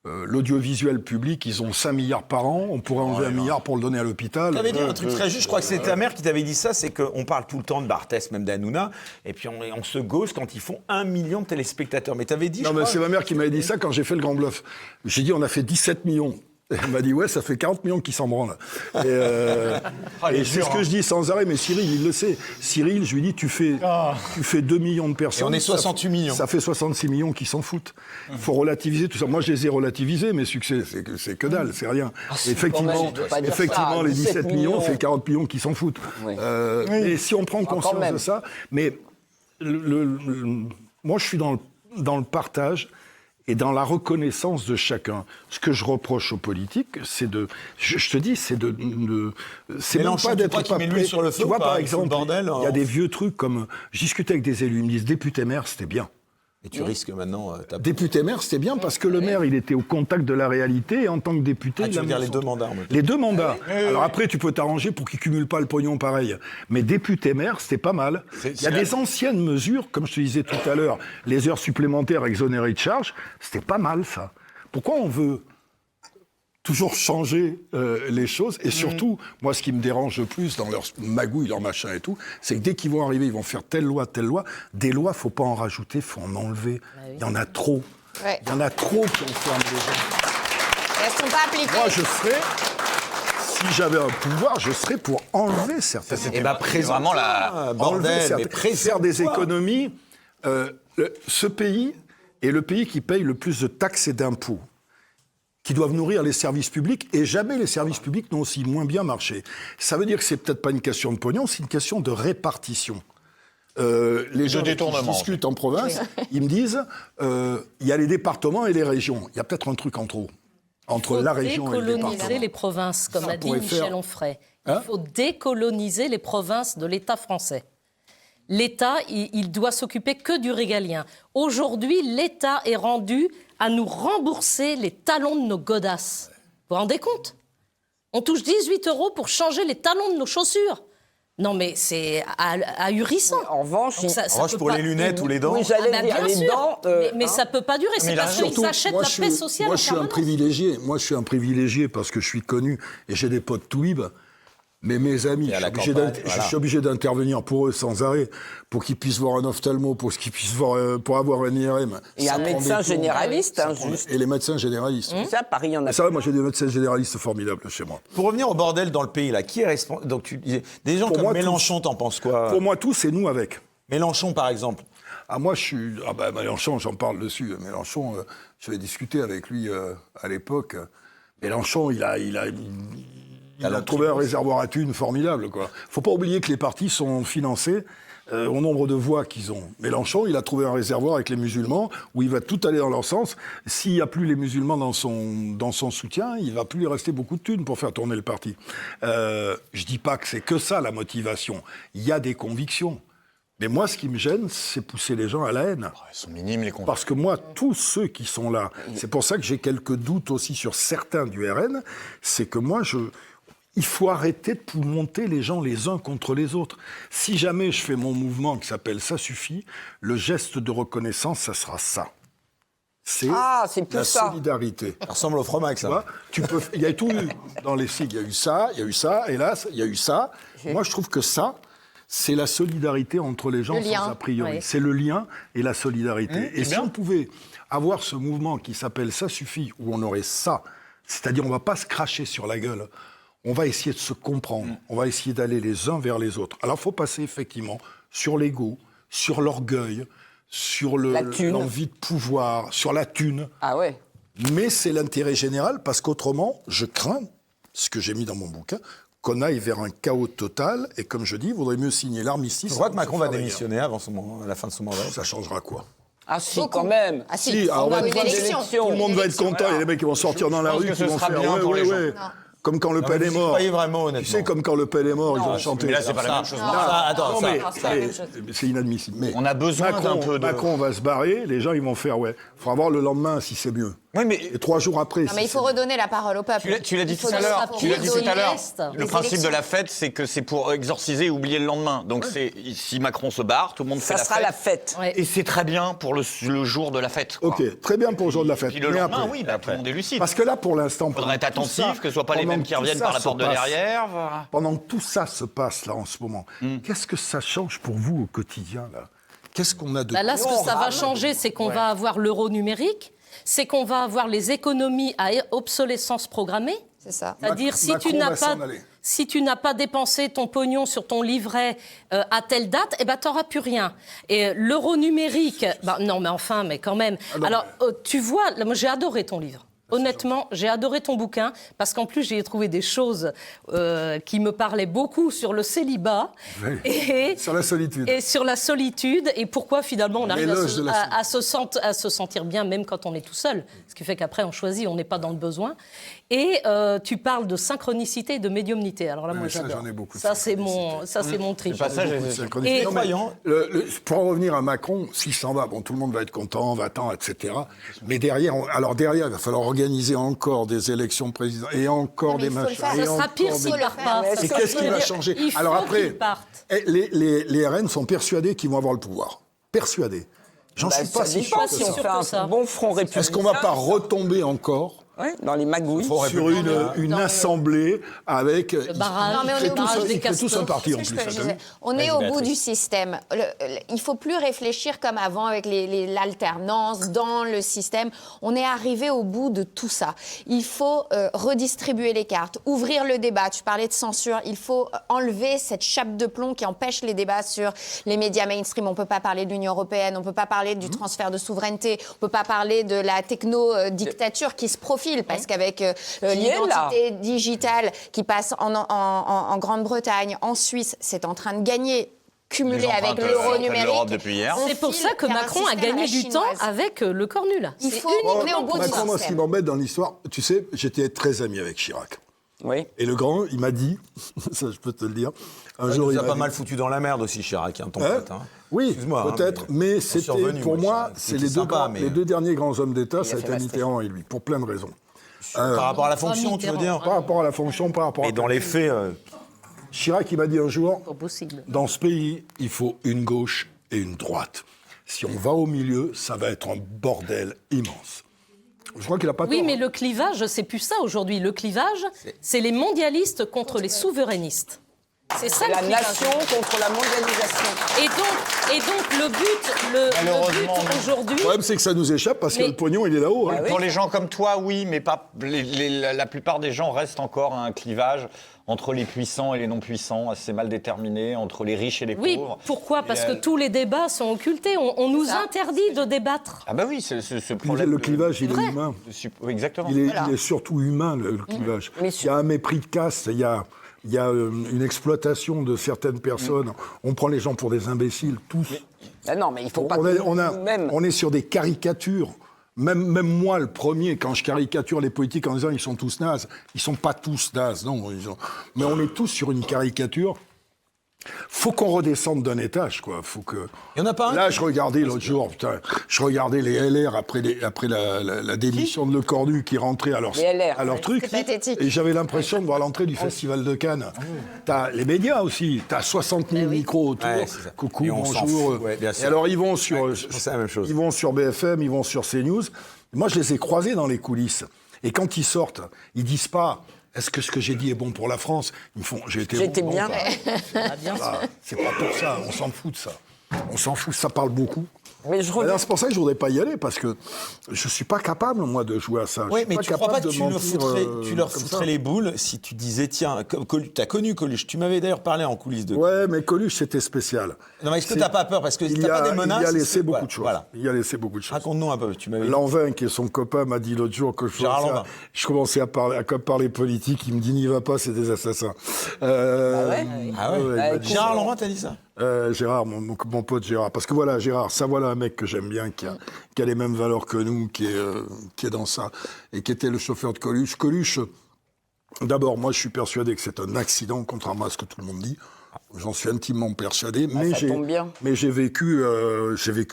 l'audiovisuel public, ils ont 5 milliards par an, on pourrait enlever 1 milliard pour le donner à l'hôpital. Tu avais dit un truc très juste, je crois que c'est ta mère qui t'avait dit ça, c'est qu'on parle tout le temps de Barthès, même d'Hanouna, et puis on se gausse quand ils font 1 million de téléspectateurs. Mais t'avais dit, mais c'est ma mère qui m'avait dit ça quand j'ai fait le Grand Bluff. J'ai dit, on a fait 17 millions. Elle m'a dit, ouais, ça fait 40 millions qui s'en branlent. Et c'est ce que je dis sans arrêt, mais Cyril, il le sait. Cyril, je lui dis, tu fais 2 millions de personnes. Et on est 68 millions. Ça fait 66 millions qui s'en foutent. Il faut relativiser tout ça. Moi, je les ai relativisés, mes succès, c'est que dalle, c'est rien. Effectivement, les 17 millions, c'est 40 millions qui s'en foutent. Et si on prend conscience de ça, mais moi, je suis dans le partage et dans la reconnaissance de chacun. Ce que je reproche aux politiques, c'est je te dis, c'est même pas d'être pas prêt. Sur le feu, tu vois, par exemple, il y a des vieux trucs comme, je discutais avec des élus, ils me disent, député-maire, c'était bien. Et tu risques maintenant... Député-maire, c'était bien parce que le maire, il était au contact de la réalité et en tant que député... tu veux dire les 2 mandats. Les 2 mandats. Alors après, tu peux t'arranger pour qu'ils ne cumulent pas le pognon pareil. Mais député-maire, c'était pas mal. Il y a des anciennes mesures, comme je te disais tout à l'heure, les heures supplémentaires exonérées de charges, c'était pas mal ça. Pourquoi on veut toujours changer les choses? Et surtout, moi, ce qui me dérange le plus dans leur magouille, leur machin et tout, c'est que dès qu'ils vont arriver, ils vont faire telle loi. Des lois, faut pas en rajouter, faut en enlever. Il y en a trop. Il y en a trop qui enferment les gens. Elles sont pas appliquées. Moi, si j'avais un pouvoir, je serais pour enlever certaines. Et vraiment faire des économies. Ce pays est le pays qui paye le plus de taxes et d'impôts, qui doivent nourrir les services publics, et jamais les services publics n'ont aussi moins bien marché. Ça veut dire que c'est peut-être pas une question de pognon, c'est une question de répartition. Les gens qui discutent en province, ils me disent, il y a les départements et les régions. Il y a peut-être un truc en trop. Entre la région et le département. Décoloniser les provinces, comme a dit Michel Onfray. Il faut décoloniser les provinces de l'État français. L'État, il doit s'occuper que du régalien. Aujourd'hui, l'État est rendu à nous rembourser les talons de nos godasses. Vous vous rendez compte? On touche 18 € pour changer les talons de nos chaussures. Non, mais c'est ahurissant. En revanche, pour les lunettes ou les dents. Oui, j'allais dire les dents. Mais ça ne peut pas durer. C'est parce qu'ils achètent la paix sociale. Moi, je suis un privilégié. Moi, je suis un privilégié parce que je suis connu et j'ai des potes touibes. Mais mes amis, je suis obligé d'intervenir pour eux sans arrêt, pour qu'ils puissent voir un ophtalmo, pour qu'ils puissent voir, pour avoir un IRM. Et un médecin généraliste, juste. Et les médecins généralistes. Ça, Paris, il y en a. Ça, moi, j'ai des médecins généralistes formidables chez moi. Pour revenir au bordel dans le pays, là, qui est responsable? Donc, tu disais, des gens comme Mélenchon, t'en penses quoi? Pour moi, tous, c'est nous avec. Mélenchon, par exemple. Moi, je suis. Mélenchon, j'en parle dessus. Mélenchon, j'avais discuté avec lui à l'époque. Mélenchon, il a trouvé un réservoir à thunes formidable, quoi. Faut pas oublier que les partis sont financés au nombre de voix qu'ils ont. Mélenchon, il a trouvé un réservoir avec les musulmans où il va tout aller dans leur sens. S'il n'y a plus les musulmans dans son soutien, il va plus lui rester beaucoup de thunes pour faire tourner le parti. Je dis pas que c'est que ça la motivation. Il y a des convictions. Mais moi, ce qui me gêne, c'est pousser les gens à la haine. Ils sont minimes, les conflits. Parce que moi, tous ceux qui sont là, c'est pour ça que j'ai quelques doutes aussi sur certains du RN, c'est que moi, il faut arrêter de monter les gens les uns contre les autres. Si jamais je fais mon mouvement qui s'appelle « Ça suffit », le geste de reconnaissance, ça sera ça. C'est la solidarité. Ça ressemble au fromage, ça. Il y a tout eu dans les sigles. Il y a eu ça, hélas, il y a eu ça. Moi, je trouve que ça, c'est la solidarité entre les gens sans a priori. Oui. C'est le lien et la solidarité. Et si on pouvait avoir ce mouvement qui s'appelle « Ça suffit », où on aurait ça, c'est-à-dire on ne va pas se cracher sur la gueule, on va essayer de se comprendre, on va essayer d'aller les uns vers les autres. Alors il faut passer effectivement sur l'ego, sur l'orgueil, sur l'envie de pouvoir, sur la thune. Ah ouais. Mais c'est l'intérêt général, parce qu'autrement, je crains, ce que j'ai mis dans mon bouquin, qu'on aille vers un chaos total, et comme je dis, il vaudrait mieux signer l'armistice. Je crois que Macron va démissionner avant la fin de son mandat. Ça changera quoi? Ah si, quand même. Ah si, on va une élection. Tout le monde va être content, il y a des mecs qui vont sortir dans la rue, qui vont faire ouais. Comme quand Le Pen est mort. Vraiment, honnêtement. Tu sais, comme quand Le Pen est mort, ils ont chanté. Mais là, c'est pas la même chose. C'est inadmissible. Mais on a besoin d'un peu de... Macron va se barrer, les gens, ils vont faire, il faudra voir le lendemain si c'est mieux. Oui, mais... Et 3 jours après... Non, mais il faut redonner la parole au peuple. Tu l'as dit tout à l'heure. Le principe de la fête, c'est que c'est pour exorciser et oublier le lendemain. Donc, si Macron se barre, tout le monde fait la fête. Ça sera la fête. Et c'est très bien pour le jour de la fête. Ok, très bien pour le jour de la fête. Puis le lendemain, oui, tout le monde est lucide. Parce que là, pour l'instant... Il faudrait être attentif, que ce ne soit pas les mêmes qui reviennent par la porte de derrière. Pendant que tout ça se passe, là, en ce moment, qu'est-ce que ça change pour vous au quotidien, là? Qu'est-ce qu'on a de... Là, ce que ça va changer, c'est qu'on va avoir l'euro numérique, c'est qu'on va avoir les économies à obsolescence programmée. C'est ça. C'est-à-dire, si tu n'as pas dépensé ton pognon sur ton livret à telle date, tu n'auras plus rien. Et l'euro numérique, non, mais quand même. Alors, tu vois, moi, j'ai adoré ton livre. Honnêtement, j'ai adoré ton bouquin parce qu'en plus, j'ai trouvé des choses qui me parlaient beaucoup sur le célibat et sur la solitude. Et sur la solitude et pourquoi finalement on arrive à se sentir bien même quand on est tout seul. Ce qui fait qu'après on choisit, on n'est pas dans le besoin. Et tu parles de synchronicité et de médiumnité. Alors là, moi, j'adore. J'en ai beaucoup. Ça, c'est mon trip. Et pour en revenir à Macron, s'il s'en va, tout le monde va être content, va-t'en, etc. Mais derrière, il va falloir organiser encore des élections présidentielles et encore des machins. Ça sera pire s'il ne part pas. Et qu'est-ce qui va changer? Alors après, les RN sont persuadés qu'ils vont avoir le pouvoir. Persuadés. J'en suis pas si sûr que si on fait un bon front républicain. Est-ce qu'on ne va pas retomber encore dans les magouilles sur une assemblée avec... Le barrage des tous un parti en plus. On est au bout du système. Il ne faut plus réfléchir comme avant avec l'alternance dans le système. On est arrivé au bout de tout ça. Il faut redistribuer les cartes, ouvrir le débat. Tu parlais de censure. Il faut enlever cette chape de plomb qui empêche les débats sur les médias mainstream. On ne peut pas parler de l'Union européenne, on ne peut pas parler du transfert de souveraineté, on ne peut pas parler de la techno-dictature qui se profile. Parce qu'avec l'identité digitale qui passe en Grande-Bretagne, en Suisse, c'est en train de gagner, cumulé avec l'euro numérique. C'est pour ça que Macron a gagné du temps avec le cornu, là. On est au bout du système. Moi, ce qui m'embête dans l'histoire, tu sais, j'étais très ami avec Chirac. Oui. Et le grand, il m'a dit, ça je peux te le dire, un jour il a pas mal foutu dans la merde aussi, Chirac, ton pote. Oui, peut-être, mais c'était, pour moi, c'est les deux derniers grands hommes d'État, ça a été Mitterrand et lui, pour plein de raisons. Par rapport à la fonction, tu veux dire? Par rapport à la fonction, par rapport à... Et dans les faits... Chirac, il m'a dit un jour, dans ce pays, il faut une gauche et une droite. Si on va au milieu, ça va être un bordel immense. Je crois qu'il a pas tort. Oui, mais le clivage, c'est plus ça aujourd'hui. Le clivage, c'est les mondialistes contre les souverainistes. C'est ça la nation contre la mondialisation. Et donc le but aujourd'hui... Le problème, c'est que ça nous échappe parce que le pognon, il est là-haut. Pour les gens comme toi, oui, mais pas la plupart des gens restent encore à un clivage entre les puissants et les non-puissants, assez mal déterminé, entre les riches et les pauvres. Oui, pourquoi? Parce que tous les débats sont occultés. On nous interdit de débattre. Ah bah oui, c'est ce problème. Le clivage, il est humain. Oui, exactement. Il est surtout humain, le clivage. Il y a un mépris de caste, il y a une exploitation de certaines personnes. On prend les gens pour des imbéciles, tous. Non, mais il faut pas... On est sur des caricatures. Même moi, le premier, quand je caricature les politiques en disant ils sont tous nazes, ils sont pas tous nazes, non. Mais on est tous sur une caricature Faut qu'on redescende d'un étage, quoi. Faut que. Il y en a pas un. Là, je regardais l'autre jour, putain, je regardais les LR après la démission de Lecornu qui rentrait à leur truc. C'est pathétique. Et j'avais l'impression de voir l'entrée du Festival de Cannes. T'as les médias aussi. T'as 60 000 micros autour. Ouais, Coucou, et on s'en bonjour. fout, ouais, bien sûr. Et alors ils vont sur, c'est la même chose. ils vont sur BFM, ils vont sur CNews. Moi, je les ai croisés dans les coulisses. Et quand ils sortent, ils disent pas. Est-ce que ce que j'ai dit est bon pour la France? Ils me font. J'étais bon, bien. C'est pas pour ça. On s'en fout de ça. On s'en fout. Ça parle beaucoup. Mais je reviens. C'est pour ça que je voudrais pas y aller parce que je suis pas capable moi de jouer à ça. Oui, mais tu crois pas que tu leur comme foutrais ça. les boules si tu disais tiens, t'as connu Coluche. Tu m'avais d'ailleurs parlé en coulisses de. Ouais, mais Coluche c'était spécial. Non, mais est-ce que t'as pas peur parce que Il t'as pas des menaces? Il a laissé beaucoup de choses. Voilà. Il a laissé beaucoup de choses. Raconte-nous un peu. Tu m'avais. Lanvin, qui est son copain, m'a dit l'autre jour que je commençais à parler politique. Il me dit n'y va pas, c'est des assassins. Ah ouais. Gérard Lanvin t'a dit ça? Gérard, mon pote Gérard. Parce que voilà, Gérard, ça voilà un mec que j'aime bien, qui a les mêmes valeurs que nous, qui est dans ça, et qui était le chauffeur de Coluche. Coluche, d'abord, moi je suis persuadé que c'est un accident, contrairement à ce que tout le monde dit. J'en suis intimement persuadé, mais j'ai vécu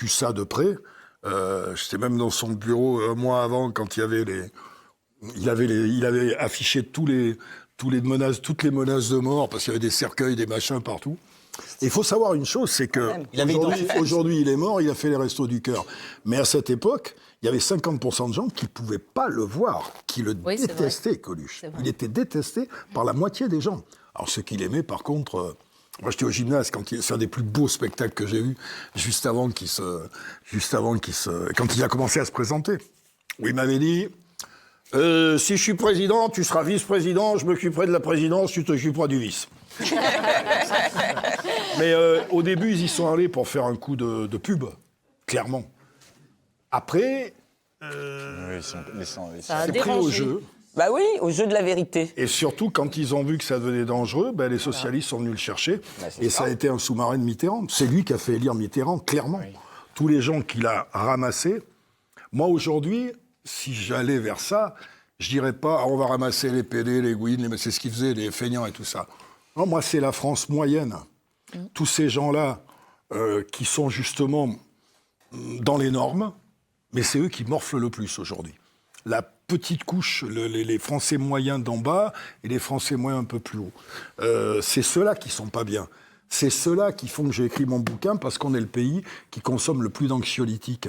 ça de près. J'étais même dans son bureau un mois avant, quand il avait affiché toutes les menaces de mort, parce qu'il y avait des cercueils, des machins partout. Et il faut savoir une chose, c'est que aujourd'hui il est mort, il a fait les Restos du Cœur. Mais à cette époque, il y avait 50% de gens qui ne pouvaient pas le voir, qui le détestaient, Coluche. Il était détesté par la moitié des gens. Alors ceux qui l'aimaient, par contre... moi, j'étais au gymnase c'est un des plus beaux spectacles que j'ai vu quand il a commencé à se présenter. Où il m'avait dit, si je suis président, tu seras vice-président, je m'occuperai de la présidence, tu t'occuperas du vice. Mais au début, ils y sont allés pour faire un coup de pub, clairement. Après, c'est pris au jeu. Bah oui, au jeu de la vérité. Et surtout, quand ils ont vu que ça devenait dangereux, les socialistes sont venus le chercher. Et ça a été un sous-marin de Mitterrand. C'est lui qui a fait élire Mitterrand, clairement. Oui. Tous les gens qu'il a ramassés. Moi, aujourd'hui, si j'allais vers ça, je dirais pas on va ramasser les PD, les Gouines, c'est ce qu'ils faisaient, les feignants et tout ça. Non, moi, c'est la France moyenne. Tous ces gens-là qui sont justement dans les normes, mais c'est eux qui morflent le plus aujourd'hui. La petite couche, les Français moyens d'en bas et les Français moyens un peu plus haut. C'est ceux-là qui sont pas bien. C'est ceux-là qui font que j'ai écrit mon bouquin, parce qu'on est le pays qui consomme le plus d'anxiolytiques.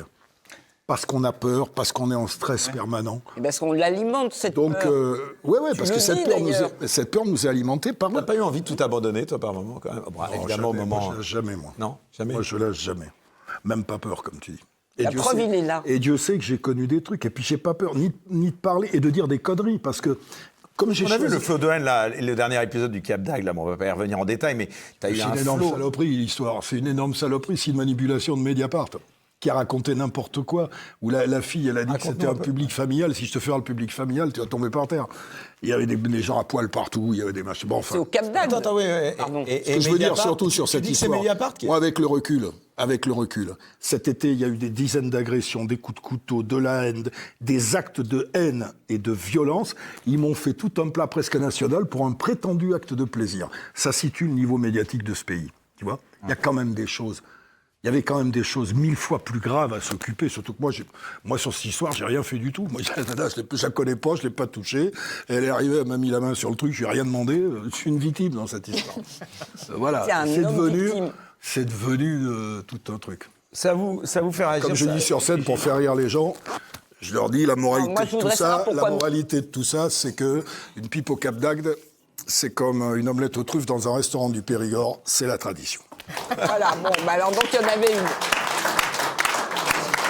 Parce qu'on a peur, parce qu'on est en stress permanent. Et parce qu'on l'alimente, cette peur. Donc, parce que cette peur nous est alimentée par... T'as pas eu envie de tout abandonner, toi, par moment, quand même? Bon, non, évidemment, jamais, au moment... Moi, jamais, moi. Non, jamais. Moi, je lâche jamais. Même pas peur, comme tu dis. Et la preuve, il est là. Et Dieu sait que j'ai connu des trucs. Et puis, j'ai pas peur ni de parler et de dire des conneries, parce que... On a vu le flot de haine, là, le dernier épisode du Cap d'Agde, là, on va pas y revenir en détail, mais t'as eu un flot... C'est une énorme saloperie, l'histoire. C'est une énorme saloperie, c'est une manipulation de Mediapart, qui a raconté n'importe quoi, où la fille, elle a dit que c'était un public familial. Si je te fais le public familial, tu vas tomber par terre. Il y avait des gens à poil partout, il y avait des machins... Bon, enfin, c'est au Cap d'Agde. Attends, oui. Ce que je veux dire, surtout sur cette histoire... Moi, avec le recul, cet été, il y a eu des dizaines d'agressions, des coups de couteau, de la haine, des actes de haine et de violence. Ils m'ont fait tout un plat presque national pour un prétendu acte de plaisir. Ça situe le niveau médiatique de ce pays, tu vois. Il y a quand même des choses... Il y avait quand même des choses 1000 fois plus graves à s'occuper, surtout que moi sur cette histoire, j'ai rien fait du tout. Moi, je la connais pas, je l'ai pas touchée. Elle est arrivée, elle m'a mis la main sur le truc, je lui ai rien demandé. Je suis une victime dans cette histoire. Voilà, c'est devenu tout un truc. Ça vous fait réagir? Comme je dis sur scène pour faire rire les gens, je leur dis la moralité de tout ça, c'est que une pipe au Cap d'Agde, c'est comme une omelette aux truffes dans un restaurant du Périgord, c'est la tradition. Voilà, bon, alors donc il y en avait une.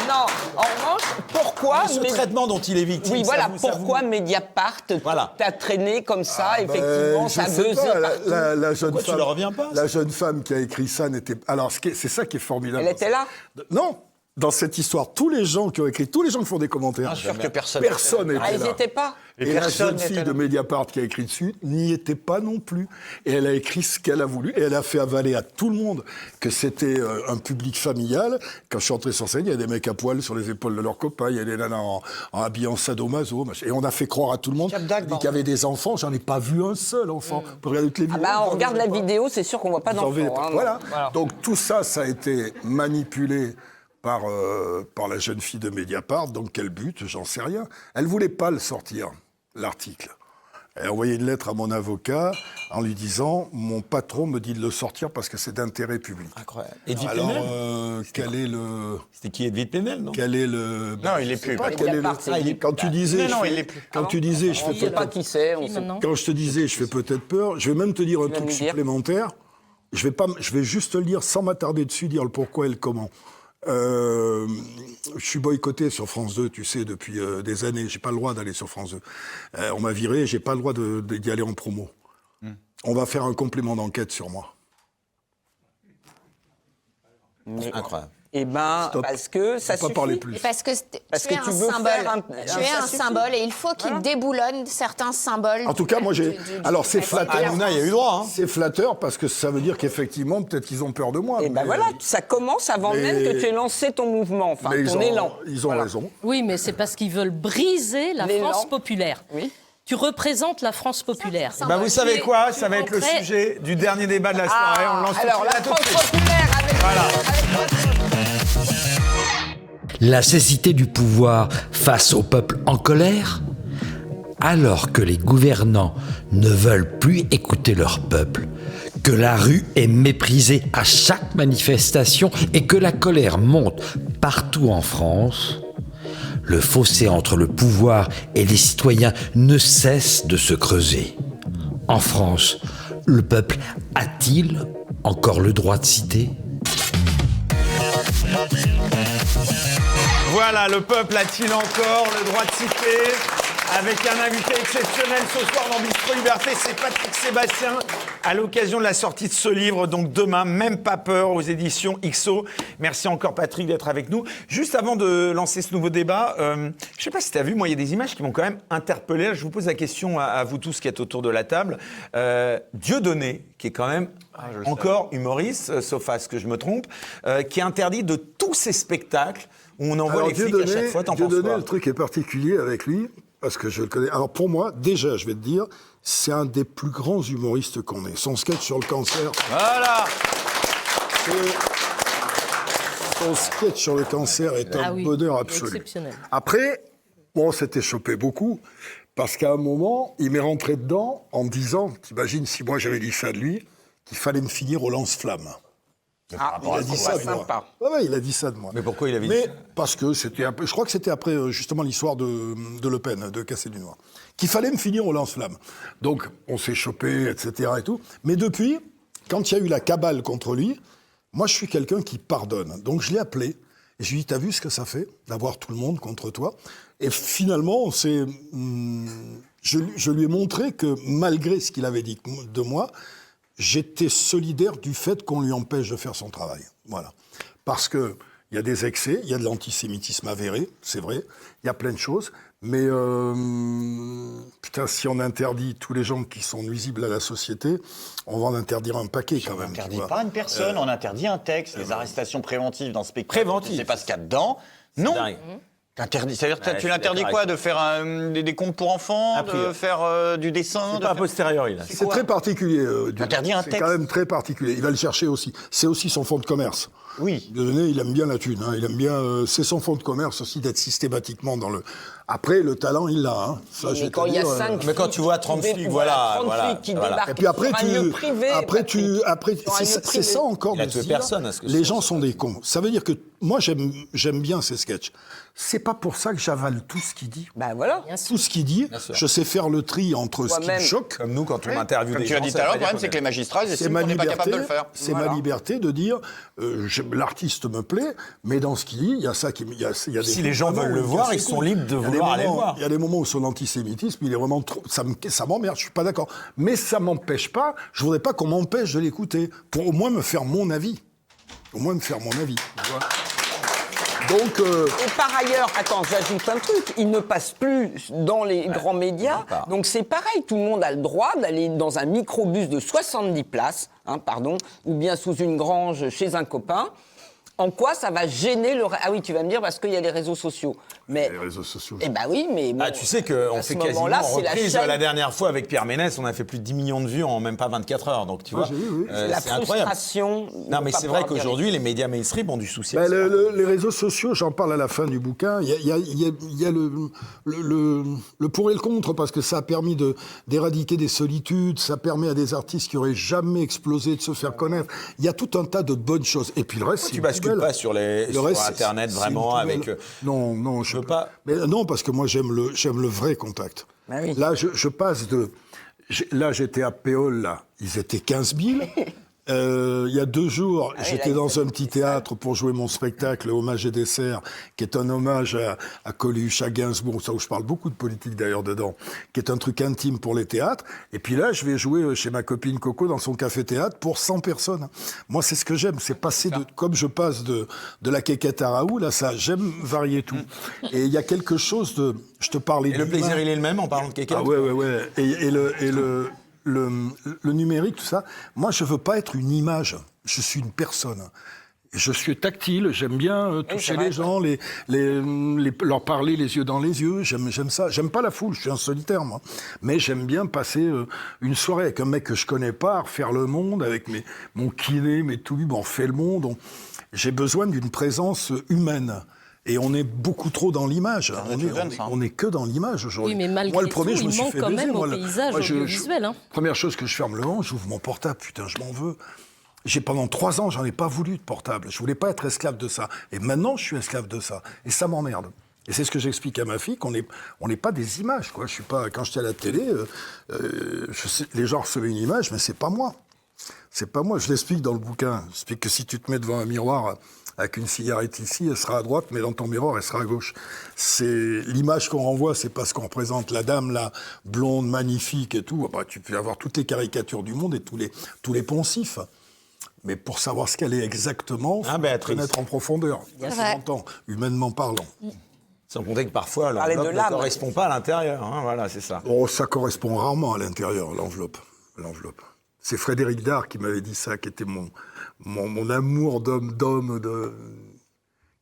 Non, en revanche, pourquoi... Ce traitement dont il est victime... Oui, voilà, pourquoi Mediapart t'a traîné comme ça, effectivement, ça buzzait partout. La jeune pourquoi femme, tu leur reviens pas? La jeune femme qui a écrit ça n'était... Alors, c'est ça qui est formidable. Elle était là? Non, dans cette histoire, tous les gens qui ont écrit, tous les gens qui font des commentaires, Bien sûr que personne n'était là. Ils n'y étaient pas. Et la jeune fille de Mediapart qui a écrit dessus n'y était pas non plus. Et elle a écrit ce qu'elle a voulu. Et elle a fait avaler à tout le monde que c'était un public familial. Quand je suis entré sur scène, il y a des mecs à poil sur les épaules de leurs copains. Il y a des nanas en habillés en sadomaso. Et on a fait croire à tout le monde qu'il y avait des enfants. J'en ai pas vu un seul enfant. On peut regarder toutes les vidéos. On regarde la vidéo, c'est sûr qu'on voit pas d'enfants. Voilà. Donc tout ça, ça a été manipulé par la jeune fille de Mediapart. Donc quel but? J'en sais rien. Elle voulait pas le sortir, l'article. Elle a envoyé une lettre à mon avocat en lui disant « Mon patron me dit de le sortir parce que c'est d'intérêt public. » Incroyable. Edwy Alors, Plenel quel est le... C'était qui, Edwy Plenel, non? Quel est le... Non, il est plus. Quand tu disais... Non, il est plus. Quand tu disais... On ne sait pas qui c'est. Quand je te disais, je fais peut-être peur, je vais même te dire un truc supplémentaire. Je vais juste te le dire sans m'attarder dessus, dire le pourquoi et le comment. Je suis boycotté sur France 2, tu sais, depuis des années. J'ai pas le droit d'aller sur France 2. On m'a viré, j'ai pas le droit d'y aller en promo. On va faire un complément d'enquête sur moi. Incroyable. Parce que ça suffit. Parler plus. Parce que tu es un symbole. Tu es un symbole et il faut qu'il déboulonne certains symboles. En tout cas, moi j'ai. Alors c'est flatteur. Hanouna, il y a eu droit. C'est flatteur parce que ça veut dire qu'effectivement, peut-être qu'ils ont peur de moi. Et ça commence avant même que tu aies lancé ton mouvement, ton élan. Ils ont raison. Oui, mais c'est parce qu'ils veulent briser la France populaire. Oui. Tu représentes la France populaire. Vous savez quoi? Ça va être le sujet du dernier débat de la soirée. On lance alors, la France populaire avec... La cécité du pouvoir face au peuple en colère? Alors que les gouvernants ne veulent plus écouter leur peuple, que la rue est méprisée à chaque manifestation et que la colère monte partout en France, le fossé entre le pouvoir et les citoyens ne cesse de se creuser. En France, le peuple a-t-il encore le droit de citer ? Voilà, le peuple a-t-il encore le droit de citer? Avec un invité exceptionnel ce soir dans Bistro Liberté, c'est Patrick Sébastien, à l'occasion de la sortie de ce livre, donc demain, Même pas peur, aux éditions XO. Merci encore Patrick d'être avec nous. Juste avant de lancer ce nouveau débat, je ne sais pas si tu as vu, moi il y a des images qui m'ont quand même interpellé. Je vous pose la question à vous tous qui êtes autour de la table. Dieudonné, qui est quand même encore humoriste, sauf à ce que je me trompe, qui est interdit de tous ces spectacles où on envoie les flics à chaque fois. T'en penses quoi? Le truc est particulier avec lui. Parce que je le connais. Alors pour moi, déjà, je vais te dire, c'est un des plus grands humoristes qu'on ait. Son sketch sur le cancer. Voilà. Son sketch sur le cancer est un bonheur absolu. Exceptionnel. Après, on s'était chopé beaucoup, parce qu'à un moment, il m'est rentré dedans en me disant, t'imagines si moi j'avais dit ça de lui, qu'il fallait me finir au lance-flamme. Il a dit ça de moi. Ouais, il a dit ça de moi. Mais pourquoi il avait dit ça? Parce que c'était un peu, je crois que c'était après justement l'histoire de Le Pen, de Casser du Noir, qu'il fallait me finir au lance-flamme. Donc on s'est chopé, etc. et tout. Mais depuis, quand il y a eu la cabale contre lui, moi je suis quelqu'un qui pardonne. Donc je l'ai appelé et je lui ai dit, t'as vu ce que ça fait d'avoir tout le monde contre toi? Et finalement, je lui ai montré que malgré ce qu'il avait dit de moi, j'étais solidaire du fait qu'on lui empêche de faire son travail. Voilà. Parce qu'il y a des excès, il y a de l'antisémitisme avéré, c'est vrai, il y a plein de choses, mais putain, si on interdit tous les gens qui sont nuisibles à la société, on va en interdire un paquet quand même. On n'interdit pas une personne, on interdit un texte, les arrestations préventives dans ce spectacle. Préventif. C'est pas ce qu'il y a dedans. Non. C'est-à-dire que tu l'interdis quoi? De faire des contes pour enfants, de faire du dessin? C'est pas a posteriori, là. C'est très particulier. Interdit un texte. C'est quand même très particulier. Il va le chercher aussi. C'est aussi son fonds de commerce. Oui. Dieudonné, il aime bien la thune. Il aime bien. C'est son fonds de commerce aussi d'être systématiquement dans le. Après, le talent, il l'a. Hein. Ça, mais quand il y a 5 mais quand tu vois 30 flics, voilà. Qui débarquent. Et puis après, c'est ça encore. Il a tué personne. Les gens sont des cons. Ça veut dire que moi, j'aime bien ces sketchs. C'est pas pour ça que j'avale tout ce qu'il dit. Ben voilà. Tout ce qu'il dit, je sais faire le tri entre ce qui me choque. Comme nous, quand on interviewe des gens. Comme tu as dit tout à l'heure, le problème, c'est que les magistrats, ils estiment qu'on n'est pas capable de le faire. C'est ma liberté de dire, l'artiste me plaît, mais dans ce qu'il dit, il y a ça qui... Si les gens veulent le voir, ils sont libres de vouloir aller le voir. Il y a des moments où son antisémitisme, il est vraiment trop... Ça m'emmerde, je suis pas d'accord. Mais ça m'empêche pas, je voudrais pas qu'on m'empêche de l'écouter, pour au moins me faire mon avis. Au moins me faire mon avis. Tu vois. Donc, et par ailleurs, attends, j'ajoute un truc, il ne passe plus dans les grands médias, donc c'est pareil, tout le monde a le droit d'aller dans un microbus de 70 places, ou bien sous une grange chez un copain. En quoi ça va gêner le... Ah oui, tu vas me dire, parce qu'il y a les réseaux sociaux. Mais... Les réseaux sociaux. Eh ben oui, mais... Bon, tu sais qu'on fait quasiment en reprise. La dernière fois, avec Pierre Ménès, on a fait plus de 10 millions de vues en même pas 24 heures. Donc, tu vois, c'est incroyable. Non, mais c'est vrai qu'aujourd'hui, les médias mainstream ont du souci. Les réseaux sociaux, j'en parle à la fin du bouquin, il y a le pour et le contre, parce que ça a permis d'éradiquer des solitudes, ça permet à des artistes qui n'auraient jamais explosé de se faire connaître. Il y a tout un tas de bonnes choses. Et puis le reste, tu bascules pas sur Internet vraiment avec... Non, je peux pas. Mais non, parce que moi j'aime le vrai contact. Ben oui. Là, je passe de... Là, j'étais à Péole, là. Ils étaient 15 000. Il y a 2 jours, j'étais dans un petit théâtre pour jouer mon spectacle Hommage et dessert, qui est un hommage à Coluche, à Gainsbourg, ça où je parle beaucoup de politique d'ailleurs dedans, qui est un truc intime pour les théâtres. Et puis là, je vais jouer chez ma copine Coco dans son café-théâtre pour 100 personnes. Moi, c'est ce que j'aime, c'est passer comme je passe de la quéquette à Raoult, là, ça, j'aime varier tout. Et il y a quelque chose de... Je te parlais Et le plaisir, il est le même en parlant de quéquette. Ah ouais. Le numérique, tout ça, moi, je veux pas être une image. Je suis une personne. Je suis tactile, j'aime bien toucher les gens, leur parler les yeux dans les yeux, j'aime ça. J'aime pas la foule, je suis un solitaire, moi. Mais j'aime bien passer une soirée avec un mec que je connais pas, refaire le monde, avec mon kiné, mes toubibs, on refait le monde. J'ai besoin d'une présence humaine. Et on est beaucoup trop dans l'image. On est que dans l'image aujourd'hui. Oui, mais malgré moi, le premier, tout, je me suis manque fait quand baiser, même au paysage audiovisuel. Première chose que je ferme le vent, j'ouvre mon portable. Putain, je m'en veux. Pendant 3 ans, j'en ai pas voulu de portable. Je voulais pas être esclave de ça. Et maintenant, je suis esclave de ça. Et ça m'emmerde. Et c'est ce que j'explique à ma fille, qu'on n'est pas des images, quoi. Je suis pas, quand j'étais à la télé, les gens recevaient une image, mais c'est pas moi. C'est pas moi. Je l'explique dans le bouquin. J'explique que si tu te mets devant un miroir avec une cigarette ici, elle sera à droite, mais dans ton miroir, elle sera à gauche. C'est l'image qu'on renvoie, c'est parce qu'on représente la dame là, blonde, magnifique et tout. Bah, tu peux avoir toutes les caricatures du monde et tous les poncifs. Mais pour savoir ce qu'elle est exactement, il faut connaître en profondeur. C'est longtemps, humainement parlant. Sans compter que parfois, l'enveloppe ne correspond pas à l'intérieur. Hein, voilà, c'est ça. Oh, ça correspond rarement à l'intérieur, l'enveloppe. C'est Frédéric Dard qui m'avait dit ça, qui était mon amour d'homme.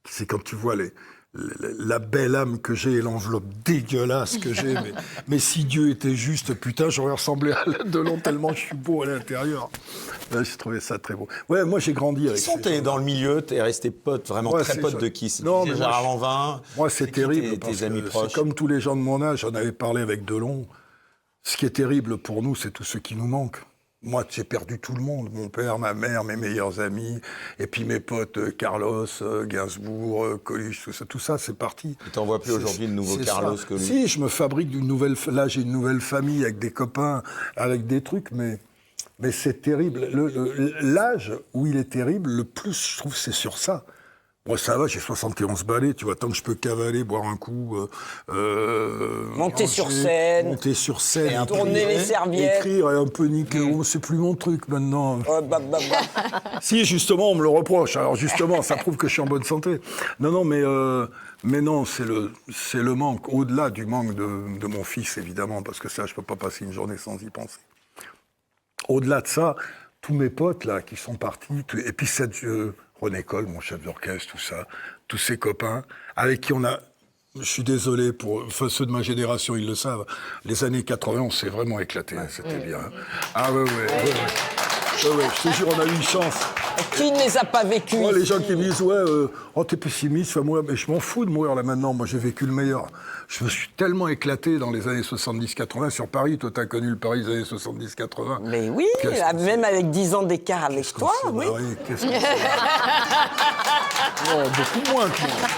C'est quand tu vois la belle âme que j'ai et l'enveloppe dégueulasse que j'ai. mais si Dieu était juste, putain, j'aurais ressemblé à Delon tellement je suis beau à l'intérieur. J'ai trouvé ça très beau. Ouais, moi j'ai grandi avec. T'es dans le milieu, t'es resté pote, vraiment très pote de qui? Non, mais Gérard Lanvin. Moi c'est terrible. Tes amis proches. Comme tous les gens de mon âge, j'en avais parlé avec Delon. Ce qui est terrible pour nous, c'est tout ce qui nous manque. Moi, j'ai perdu tout le monde. Mon père, ma mère, mes meilleurs amis, et puis mes potes Carlos, Gainsbourg, Coluche, tout ça, c'est parti. Tu t'en vois plus aujourd'hui le nouveau Carlos que lui? Si, je me fabrique d'une nouvelle... Là, j'ai une nouvelle famille avec des copains, avec des trucs, mais c'est terrible. L'âge où il est terrible, le plus, je trouve, c'est sur ça. Bon, ça va, j'ai 71 balais, tu vois, tant que je peux cavaler, boire un coup... monter sur scène, tourner les serviettes. Écrire et un peu niquer. C'est plus mon truc, maintenant. Si, justement, on me le reproche. Alors, justement, ça prouve que je suis en bonne santé. Non, mais non, c'est le manque. Au-delà du manque de mon fils, évidemment, parce que ça, je peux pas passer une journée sans y penser. Au-delà de ça, tous mes potes, là, qui sont partis, et puis René Coll, mon chef d'orchestre, tout ça, tous ses copains, avec qui on a... Je suis désolé enfin, ceux de ma génération, ils le savent. Les années 80, on s'est vraiment éclaté, c'était bien. Ah ouais. Je te jure, on a eu une chance. Qui ne les a pas vécus? Moi, les gens qui me disent, t'es pessimiste, tu vas mourir. Mais je m'en fous de mourir là maintenant, moi j'ai vécu le meilleur. Je me suis tellement éclaté dans les années 70-80 sur Paris. Toi, t'as connu le Paris des années 70-80. Mais oui, même avec 10 ans d'écart avec toi, oui. Qu'est-ce que c'est? Non, beaucoup moins que moi.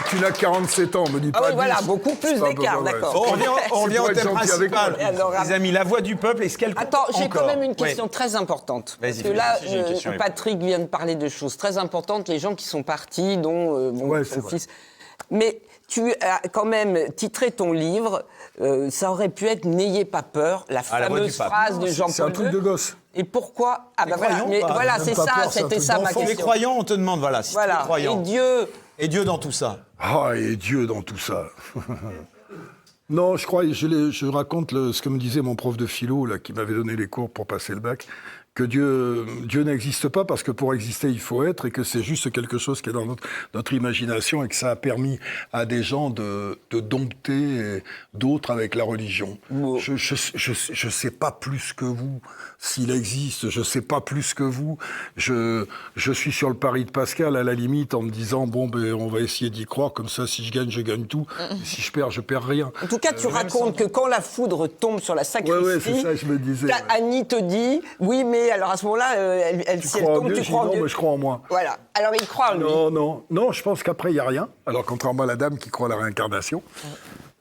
Tu n'as 47 ans, me dis pas. Ah oui, voilà, beaucoup plus d'écart, d'accord. On revient au thème principal. Les amis, la voix du peuple, est-ce qu'elle... Attends, j'ai quand même une question très importante. Parce que là, Patrick vient de parler de choses très importantes, les gens qui sont partis, dont son fils. Mais tu as quand même titré ton livre, ça aurait pu être « N'ayez pas peur », la fameuse phrase de Jean-Paul II. C'est un truc de gosse. Et pourquoi? Ah ben voilà, c'était ça ma question. Les croyants, on te demande, si tu es croyant. Et Dieu Et Dieu dans tout ça. Ah, et Dieu dans tout ça. Non, je crois, je raconte ce que me disait mon prof de philo, là, qui m'avait donné les cours pour passer le bac, que Dieu n'existe pas parce que pour exister, il faut être, et que c'est juste quelque chose qui est dans notre imagination, et que ça a permis à des gens de dompter d'autres avec la religion. Wow. Je sais pas plus que vous s'il existe, je sais pas plus que vous. Je suis sur le pari de Pascal, à la limite, en me disant, bon, ben, on va essayer d'y croire, comme ça, si je gagne tout, et si je perds rien. En tout cas, tu racontes que quand la foudre tombe sur la sacristie, ouais, c'est ça, je me disais. Annie te dit, oui, mais alors à ce moment-là, si elle tombe, tu crois en Dieu. Non, mais je crois en moi. Voilà. Alors il croit en lui. Non, je pense qu'après, il n'y a rien. Alors, contrairement à la dame qui croit à la réincarnation.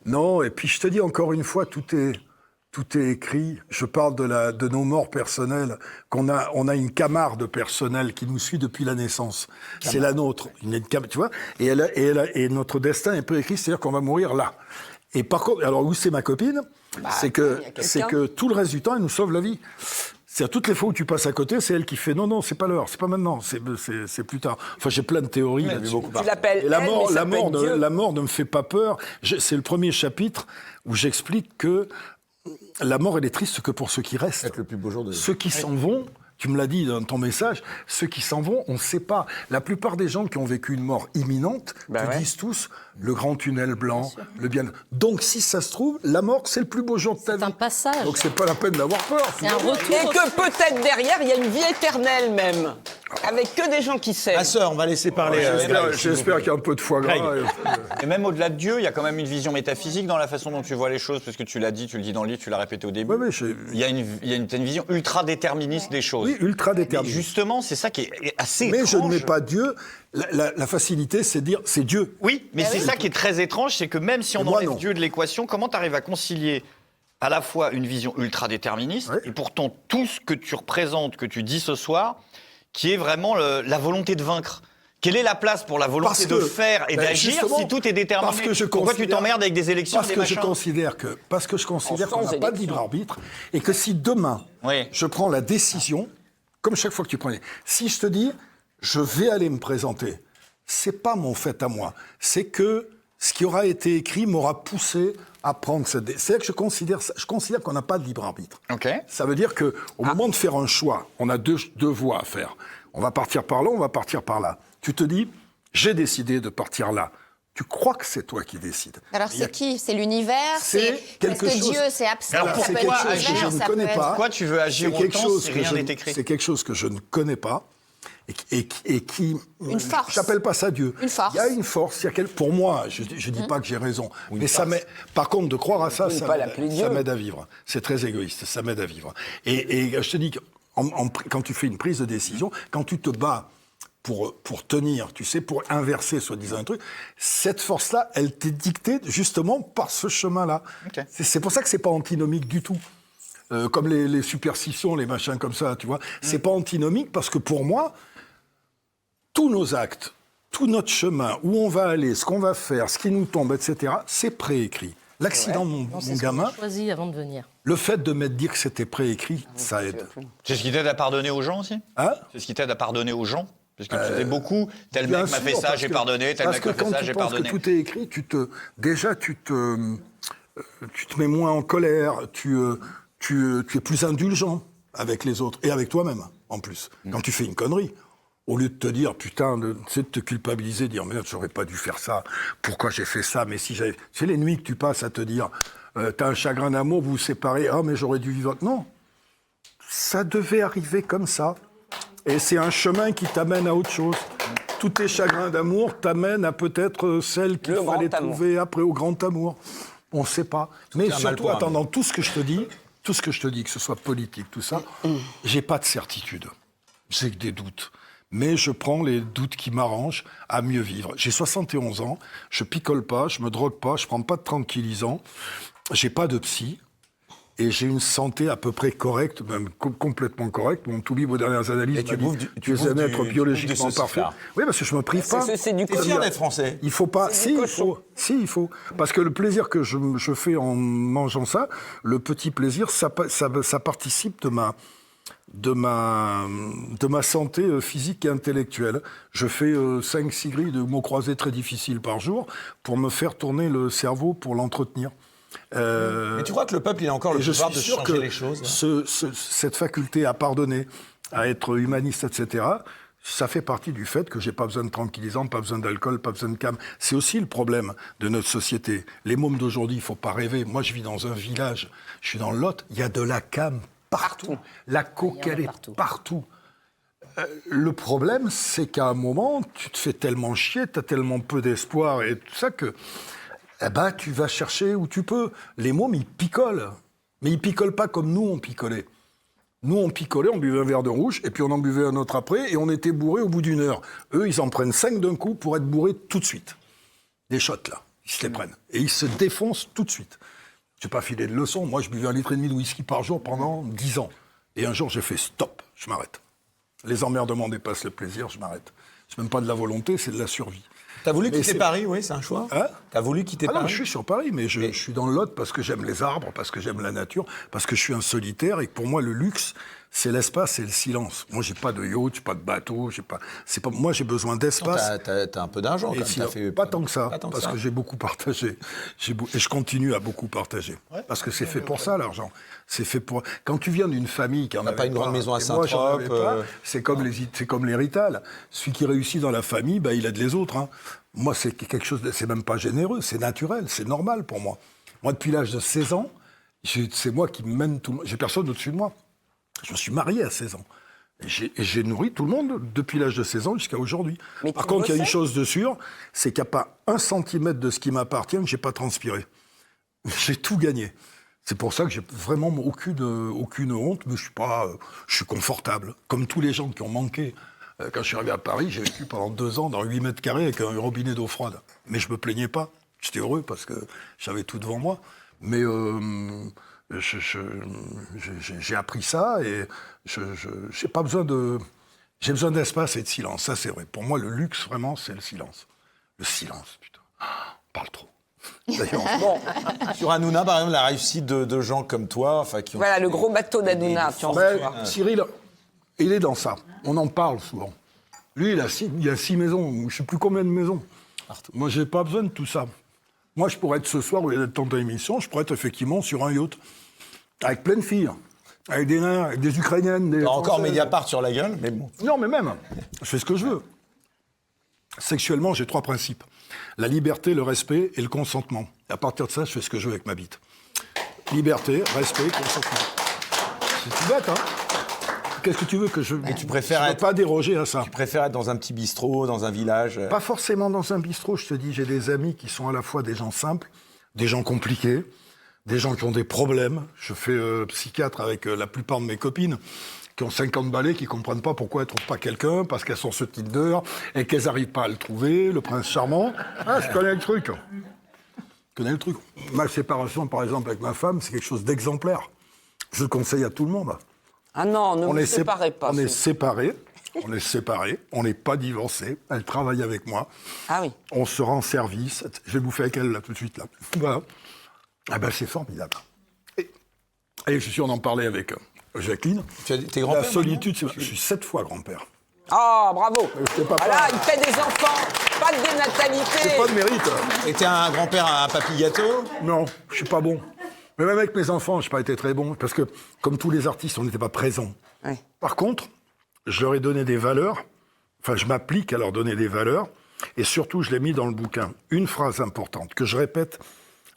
Non, et puis je te dis encore une fois, tout est écrit. Je parle de nos morts personnelles, on a une camarde personnelle qui nous suit depuis la naissance. C'est la nôtre. Tu vois, et notre destin est préécrit, c'est-à-dire qu'on va mourir là. Et par contre, alors où c'est ma copine, c'est que tout le reste du temps, elle nous sauve la vie. C'est-à-dire, toutes les fois où tu passes à côté, c'est elle qui fait non, c'est pas l'heure, c'est pas maintenant, c'est plus tard. Enfin, j'ai plein de théories. Tu l'appelles la mort ne me fait pas peur. C'est le premier chapitre où j'explique que la mort, elle est triste que pour ceux qui restent. C'est le plus beau jour de... Ceux qui s'en vont, tu me l'as dit dans ton message, ceux qui s'en vont, on ne sait pas. La plupart des gens qui ont vécu une mort imminente te disent tous le grand tunnel blanc, le bien. Donc, si ça se trouve, la mort, c'est le plus beau jour de ta vie. C'est un passage. Donc, c'est pas la peine d'avoir peur. C'est un retour. Et que peut-être derrière, il y a une vie éternelle même, avec que des gens qui s'aiment. Ma sœur, on va laisser parler. J'espère qu'il y a un peu de foie gras. Et même au-delà de Dieu, il y a quand même une vision métaphysique dans la façon dont tu vois les choses, parce que tu le dis dans le livre, tu l'as répété au début. Il y a une vision ultra déterministe des choses. Oui, ultra déterministe. Justement, c'est ça qui est assez étrange. Mais je ne mets pas Dieu. La facilité, c'est de dire c'est Dieu. Oui, mais c'est ça qui est très étrange, c'est que même si on enlève Dieu de l'équation, comment tu arrives à concilier à la fois une vision ultra déterministe et pourtant tout ce que tu représentes, que tu dis ce soir, qui est vraiment la volonté de vaincre. Quelle est la place pour la volonté de faire et d'agir si tout est déterminé? Pourquoi tu t'emmerdes avec des élections et des machins? Parce que je considère qu'on n'a pas de libre arbitre et que si demain, je prends la décision, comme chaque fois que tu prenais, si je te dis, je vais aller me présenter, c'est pas mon fait à moi, c'est que ce qui aura été écrit m'aura poussé à prendre cette décision. C'est-à-dire que je considère qu'on n'a pas de libre arbitre. Ça veut dire qu'au moment de faire un choix, on a deux voies à faire. On va partir par là, on va partir par là. Tu te dis, j'ai décidé de partir là. Tu crois que c'est toi qui décides. Alors c'est qui? C'est l'univers? C'est quelque chose. Dieu, c'est abstrait. Alors pourquoi agir? Je ne connais pas. Pourquoi tu veux agir autant si rien n'est écrit? C'est quelque chose que je ne connais pas et qui... Une force. J'appelle pas ça Dieu. Une force. Il y a une force. Pour moi, je dis pas que j'ai raison. Mais ça m'aide. Par contre, de croire à ça, ça m'aide à vivre. C'est très égoïste. Ça m'aide à vivre. Et je te dis quand tu fais une prise de décision, quand tu te bats pour tenir, tu sais, pour inverser, soi-disant, un truc, cette force-là, elle t'est dictée justement par ce chemin-là. C'est pour ça que c'est pas antinomique du tout. Comme les superstitions, les machins comme ça, tu vois. C'est pas antinomique parce que pour moi, tous nos actes, tout notre chemin, où on va aller, ce qu'on va faire, ce qui nous tombe, etc., c'est préécrit. L'accident de mon gamin, choisi avant de venir. Le fait de m'être dit que c'était préécrit, ça aide. C'est ce qui t'aide à pardonner aux gens aussi? C'est ce qui t'aide à pardonner aux gens? Parce que tu fais beaucoup, tel mec m'a fait ça, j'ai pardonné, tel mec m'a fait ça, j'ai pardonné. Parce que quand tu penses que tout est écrit, tu te mets moins en colère, tu es plus indulgent avec les autres et avec toi-même, en plus. Quand tu fais une connerie, au lieu de te dire, putain, de te culpabiliser, dire, merde, j'aurais pas dû faire ça, pourquoi j'ai fait ça, mais si j'avais... C'est les nuits que tu passes à te dire, t'as un chagrin d'amour, vous vous séparez, mais j'aurais dû vivre... Non, ça devait arriver comme ça. Et c'est un chemin qui t'amène à autre chose. Tous tes chagrins d'amour t'amènent à peut-être celle qu'il fallait trouver après au grand amour. On ne sait pas. Mais surtout, attendant tout ce que je te dis, que ce soit politique, tout ça, j'ai pas de certitude. J'ai que des doutes. Mais je prends les doutes qui m'arrangent à mieux vivre. J'ai 71 ans, je picole pas, je me drogue pas, je prends pas de tranquillisants, j'ai pas de psy. Et j'ai une santé à peu près correcte, même complètement correcte. Mon Toubib, aux dernières analyses, tu es un être biologiquement parfait. Oui, parce que je me prive pas. C'est du fier d'être français. Il faut pas. Si, il faut. Parce que le plaisir que je fais en mangeant ça, le petit plaisir, ça participe de ma santé physique et intellectuelle. Je fais 5-6 grilles de mots croisés très difficiles par jour pour me faire tourner le cerveau, pour l'entretenir. Mais tu crois que le peuple, il a encore le pouvoir de changer les choses cette faculté à pardonner, à être humaniste, etc., ça fait partie du fait que j'ai pas besoin de tranquillisants, pas besoin d'alcool, pas besoin de cam. C'est aussi le problème de notre société. Les mômes d'aujourd'hui, il faut pas rêver. Moi, je vis dans un village, je suis dans le Lot, il y a de la cam partout. La coke, elle est partout. Le problème, c'est qu'à un moment, tu te fais tellement chier, tu as tellement peu d'espoir et tout ça que tu vas chercher où tu peux. Les mômes, ils picolent. Mais ils picolent pas comme nous, on picolait. Nous, on picolait, on buvait un verre de rouge, et puis on en buvait un autre après, et on était bourrés au bout d'une heure. Eux, ils en prennent 5 d'un coup pour être bourrés tout de suite. Des shots, là. Ils se les prennent. Et ils se défoncent tout de suite. Je n'ai pas filé de leçons. Moi, je buvais 1,5 litre de whisky par jour pendant 10 ans. Et un jour, j'ai fait stop, je m'arrête. Les emmerdements dépassent le plaisir, je m'arrête. C'est même pas de la volonté, c'est de la survie. T'as voulu quitter Paris, oui, c'est un choix. T'as voulu quitter Paris. Non, je suis sur Paris, mais je suis dans le Lot parce que j'aime les arbres, parce que j'aime la nature, parce que je suis un solitaire et que pour moi, le luxe, c'est l'espace et le silence. Moi, j'ai pas de yacht, j'ai pas de bateau, moi, j'ai besoin d'espace. T'as un peu d'argent, quand même. Pas tant que ça, parce que j'ai beaucoup partagé. Et je continue à beaucoup partager. Parce que c'est fait pour ça, l'argent. C'est fait pour... Quand tu viens d'une famille qui en a pas une grande maison à Saint-Trope, c'est comme les Rital. Celui qui réussit dans la famille, il aide les autres. Hein. Moi, c'est quelque chose c'est même pas généreux, c'est naturel, c'est normal pour moi. Moi, depuis l'âge de 16 ans, c'est moi qui mène tout le monde. J'ai personne au-dessus de moi. Je me suis marié à 16 ans. Et j'ai nourri tout le monde depuis l'âge de 16 ans jusqu'à aujourd'hui. Par contre, il y a une chose de sûre, c'est qu'il n'y a pas 1 centimètre de ce qui m'appartient que je n'ai pas transpiré. J'ai tout gagné. C'est pour ça que j'ai vraiment aucune honte, mais je suis confortable. Comme tous les gens qui ont manqué. Quand je suis arrivé à Paris, j'ai vécu pendant 2 ans dans 8 mètres carrés avec un robinet d'eau froide. Mais je me plaignais pas. J'étais heureux parce que j'avais tout devant moi. Mais j'ai appris ça et j'ai pas besoin de... J'ai besoin d'espace et de silence, ça c'est vrai. Pour moi, le luxe, vraiment, c'est le silence. Le silence, putain. On parle trop. Bon, sur Hanouna, par exemple, la réussite de gens comme toi... Qui ont voilà, le gros bateau d'Hanouna. Cyril, il est dans ça. On en parle souvent. Lui, il a 6 maisons, je ne sais plus combien de maisons. Partout. Moi, j'ai pas besoin de tout ça. Moi, je pourrais être ce soir, au lieu d'être dans ta émission, je pourrais être effectivement sur un yacht. Avec plein de filles. Avec des nains, avec des Ukrainiennes, des Françaises. Encore Mediapart sur la gueule, mais bon. Non, mais même, je fais ce que je veux. Sexuellement, j'ai 3 principes. La liberté, le respect et le consentement. Et à partir de ça, je fais ce que je veux avec ma bite. Liberté, respect, consentement. C'est tout bête, hein? Qu'est-ce que tu veux que je... Et tu préfères peux pas déroger à ça. Tu préfères être dans un petit bistrot, dans un village? Pas forcément dans un bistrot, je te dis. J'ai des amis qui sont à la fois des gens simples, des gens compliqués, des gens qui ont des problèmes. Je fais psychiatre avec la plupart de mes copines qui ont 50 balais, qui comprennent pas pourquoi elles trouvent pas quelqu'un, parce qu'elles sont sur Tinder et qu'elles arrivent pas à le trouver, le prince charmant. Je connais le truc. Ma séparation, par exemple, avec ma femme, c'est quelque chose d'exemplaire. Je le conseille à tout le monde. Ah non, ne vous séparez pas. On est séparés, on n'est pas divorcés. Elle travaille avec moi. Ah oui. On se rend service. Je vais bouffer avec elle là tout de suite là. Voilà. Ah ben c'est formidable. Et je suis sûr d'en parler avec Jacqueline. T'es grand-père? La solitude, je suis 7 fois grand-père. Ah, bravo. Voilà, il fait des enfants, pas de dénatalité. C'est pas de mérite. Et t'es un grand-père à papy gâteau? Non, je suis pas bon. Mais même avec mes enfants, je n'ai pas été très bon, parce que, comme tous les artistes, on n'était pas présents. Oui. Par contre, je leur ai donné des valeurs, je m'applique à leur donner des valeurs, et surtout, je l'ai mis dans le bouquin. Une phrase importante, que je répète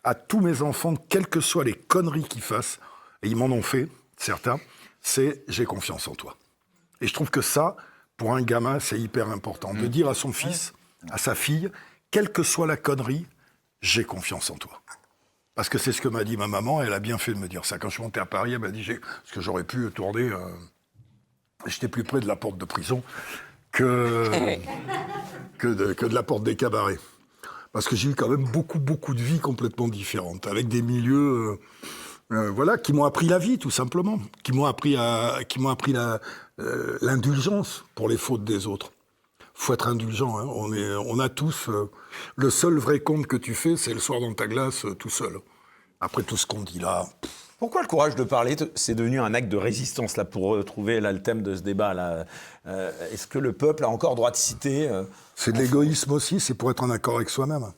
à tous mes enfants, quelles que soient les conneries qu'ils fassent, et ils m'en ont fait, certains, c'est « j'ai confiance en toi ». Et je trouve que ça, pour un gamin, c'est hyper important, de dire à son fils, à sa fille, quelle que soit la connerie, j'ai confiance en toi. Parce que c'est ce que m'a dit ma maman, elle a bien fait de me dire ça. Quand je suis monté à Paris, elle m'a dit parce que j'aurais pu tourner... J'étais plus près de la porte de prison que de la porte des cabarets. Parce que j'ai eu quand même beaucoup de vies complètement différentes, avec des milieux qui m'ont appris la vie, tout simplement, qui m'ont appris l'indulgence pour les fautes des autres. Faut être indulgent, hein. On a tous... le seul vrai compte que tu fais, c'est le soir dans ta glace, tout seul. Après tout ce qu'on dit là, Pourquoi le courage de parler, c'est devenu un acte de résistance, là, pour retrouver là, le thème de ce débat là. Est-ce que le peuple a encore droit de citer C'est de l'égoïsme aussi, c'est pour être en accord avec soi-même.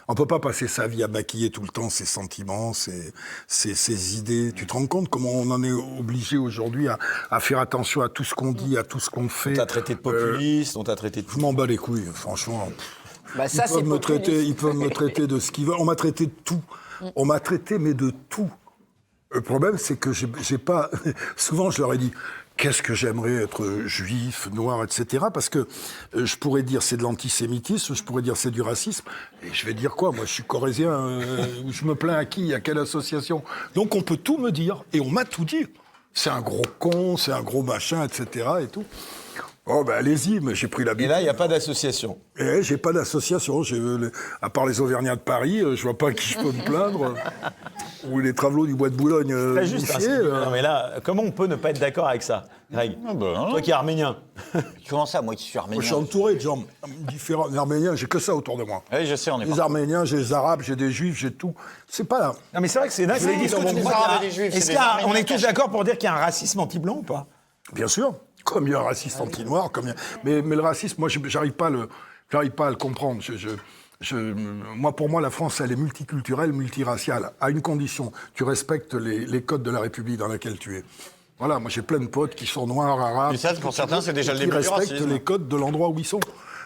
On ne peut pas passer sa vie à maquiller tout le temps ses sentiments, ses idées. Tu te rends compte comment on en est obligé aujourd'hui à faire attention à tout ce qu'on dit, à tout ce qu'on fait. On t'a traité de populiste, on t'a traité de... Je m'en bats les couilles, franchement. Bah ça, ils peuvent me traiter de ce qu'ils veulent. On m'a traité de tout. On m'a traité, mais de tout. Le problème, c'est que j'ai pas... Souvent, je leur ai dit... Qu'est-ce que j'aimerais être juif, noir, etc. Parce que je pourrais dire c'est de l'antisémitisme, je pourrais dire c'est du racisme. Et je vais dire quoi? Moi, je suis corrézien. Je me plains à qui? À quelle association? Donc, on peut tout me dire. Et on m'a tout dit. C'est un gros con, c'est un gros machin, etc. Et tout. Oh, ben allez-y, mais j'ai pris l'habitude. Et là, il n'y a pas d'association. J'ai pas d'association. À part les Auvergnats de Paris, je vois pas à qui je peux me plaindre. Ou les Travelots du Bois de Boulogne. Très juste. Non, mais là, comment on peut ne pas être d'accord avec ça, Greg? Toi qui es arménien. Comment ça, moi qui suis arménien? Moi, je suis entouré de gens différents. Les Arméniens, j'ai que ça autour de moi. Oui, je sais, on est Les Arméniens, j'ai les Arabes, j'ai des Juifs, j'ai tout. C'est pas là. Non, mais c'est vrai que c'est dingue. Est-ce qu'on est tous d'accord pour dire qu'il y a un racisme anti-blanc ou pas? Bien sûr. Comme il y a un racisme anti-noir, mais le racisme, moi, j'arrive pas à le comprendre. Pour moi, la France, elle est multiculturelle, multiraciale, à une condition. Tu respectes les codes de la République dans laquelle tu es. Voilà, moi, j'ai plein de potes qui sont noirs, arabes. Et ça, pour certains, c'est déjà le début du racisme. Qui respectent les codes de l'endroit où ils sont.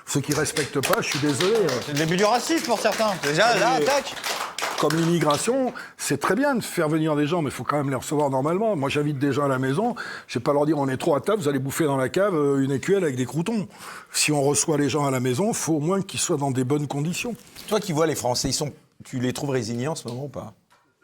Ceux qui respectent pas, je suis désolé. C'est le début du racisme pour certains. Déjà, là, attaque. Comme l'immigration, c'est très bien de faire venir des gens, mais il faut quand même les recevoir normalement. Moi, j'invite des gens à la maison, je ne vais pas leur dire on est trop à table, vous allez bouffer dans la cave une écuelle avec des croûtons. Si on reçoit les gens à la maison, il faut au moins qu'ils soient dans des bonnes conditions. Toi qui vois les Français, tu les trouves résignés en ce moment ou pas?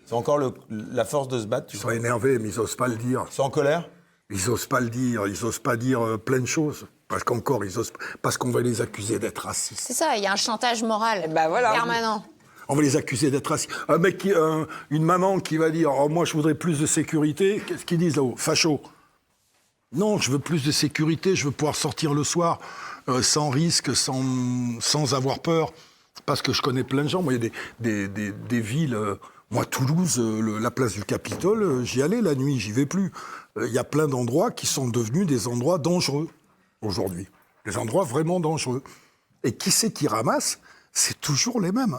C'est encore la force de se battre? Ils sont énervés, mais ils n'osent pas le dire. Ils sont en colère? Ils n'osent pas le dire, ils n'osent pas dire plein de choses. Parce qu'on va les accuser d'être racistes. C'est ça, il y a un chantage moral permanent. On va les accuser d'être racistes. Une maman qui va dire « moi, je voudrais plus de sécurité », qu'est-ce qu'ils disent là-haut? Facho. Non, je veux plus de sécurité, je veux pouvoir sortir le soir sans risque, sans avoir peur. Parce que je connais plein de gens. Moi, il y a des villes... moi, Toulouse, la place du Capitole, j'y allais la nuit, j'y vais plus. Il y a plein d'endroits qui sont devenus des endroits dangereux aujourd'hui. Des endroits vraiment dangereux. Et qui c'est qui ramasse? C'est toujours les mêmes.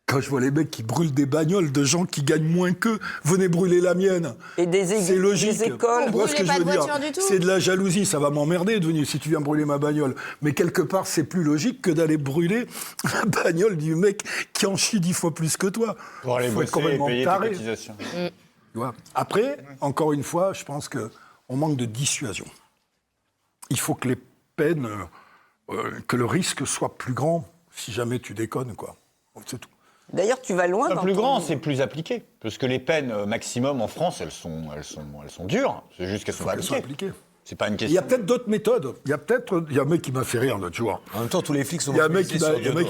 Quand je vois les mecs qui brûlent des bagnoles de gens qui gagnent moins qu'eux, venez brûler la mienne. Et c'est logique. Des écoles. Moi, ce que je veux dire, c'est de la jalousie. Ça va m'emmerder si tu viens brûler ma bagnole. Mais quelque part, c'est plus logique que d'aller brûler la bagnole du mec qui en chie 10 fois plus que toi. Pour aller bosser et payer tes cotisations. Après, encore une fois, je pense qu'on manque de dissuasion. Il faut que les peines, que le risque soit plus grand si jamais tu déconnes, quoi. C'est tout. D'ailleurs, tu vas loin. Pas plus grand, c'est plus appliqué. Parce que les peines maximum en France, elles sont dures. C'est juste qu'elles sont appliquées. C'est pas une question. Il y a peut-être d'autres méthodes. Il y a un mec qui m'a fait rire l'autre jour. En même temps, tous les flics sont... Il y a un mec qui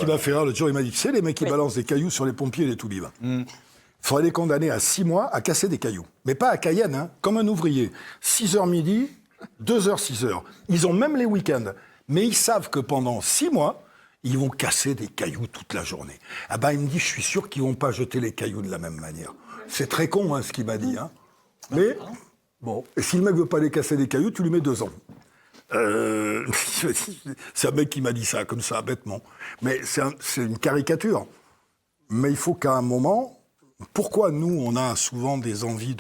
m'a fait rire l'autre jour. Il m'a dit, tu sais, les mecs qui balancent des cailloux sur les pompiers et les toubibs. Il faudrait les condamner à 6 mois à casser des cailloux. Mais pas à Cayenne, hein, comme un ouvrier. 6h midi, 2h, 6h. Ils ont même les week-ends. Mais ils savent que pendant 6 mois... ils vont casser des cailloux toute la journée. Ah ben, il me dit, je suis sûr qu'ils vont pas jeter les cailloux de la même manière. C'est très con, hein, ce qu'il m'a dit. Hein. Mais, bon, et si le mec veut pas les casser des cailloux, tu lui mets 2 ans. C'est un mec qui m'a dit ça, comme ça, bêtement. Mais c'est une caricature. Mais il faut qu'à un moment... Pourquoi nous, on a souvent des envies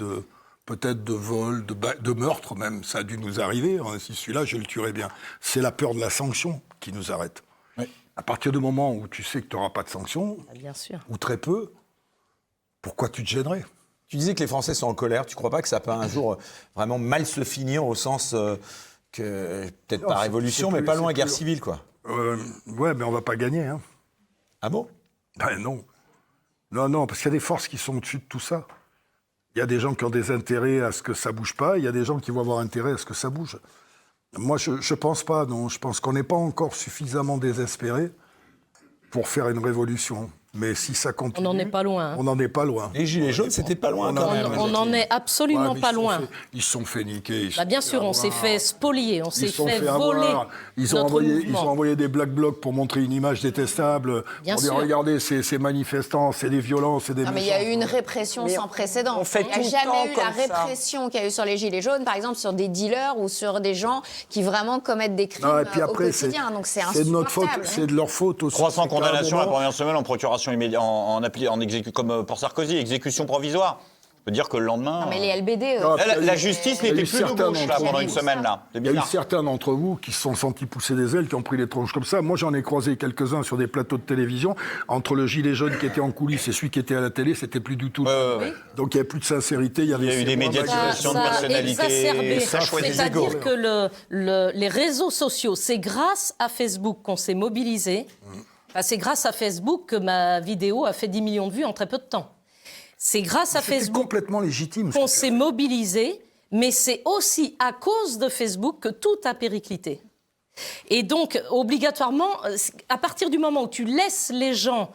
peut-être de vol, de meurtre même, ça a dû nous arriver. Si celui-là, je le tuerais bien. C'est la peur de la sanction qui nous arrête. Oui. À partir du moment où tu sais que tu n'auras pas de sanction, bien sûr, ou très peu, pourquoi tu te gênerais? Tu disais que les Français sont en colère. Tu ne crois pas que ça peut un jour vraiment mal se finir au sens que, peut-être pas révolution, mais pas loin guerre civile, quoi? Ouais, mais on ne va pas gagner. Hein. Ah bon? Ben non. Non, parce qu'il y a des forces qui sont au-dessus de tout ça. Il y a des gens qui ont des intérêts à ce que ça ne bouge pas, il y a des gens qui vont avoir intérêt à ce que ça bouge. Moi, je ne pense pas, non. Je pense qu'on n'est pas encore suffisamment désespéré pour faire une révolution. Mais si ça continue... On n'en est pas loin. On n'en est pas loin. Les gilets jaunes, c'était pas loin quand même. On n'en est absolument pas loin. Ils se sont fait niquer. Bien sûr, on s'est fait spolier, on s'est fait voler. Ils ont envoyé des black blocs pour montrer une image détestable. Bien sûr. Regardez, ces manifestants, c'est des violences, c'est des méchants. Mais il y a eu une répression sans précédent. Il n'y a jamais eu la répression qu'il y a eu sur les gilets jaunes, par exemple sur des dealers ou sur des gens qui vraiment commettent des crimes au quotidien. Donc c'est insupportable. C'est de notre faute, c'est de leur faute aussi. 300 condamnations la première semaine en procuration immédiate, comme pour Sarkozy, exécution provisoire. Je peux dire que le lendemain... Non, mais les LBD... la justice n'était plus de gauche là, pendant une semaine. Là. Il y a eu certains d'entre vous qui se sont sentis pousser des ailes, qui ont pris les tronches comme ça. Moi, j'en ai croisé quelques-uns sur des plateaux de télévision. Entre le gilet jaune qui était en coulisses et celui qui était à la télé, c'était plus du tout. Donc il n'y avait plus de sincérité. Il y a eu des médiatisations de personnalités. C'est-à-dire que les réseaux sociaux, c'est grâce à Facebook qu'on s'est mobilisé. C'est grâce à Facebook que ma vidéo a fait 10 millions de vues en très peu de temps. C'est grâce à Facebook complètement légitime, qu'on s'est mobilisé, mais c'est aussi à cause de Facebook que tout a périclité. Et donc, obligatoirement, à partir du moment où tu laisses les gens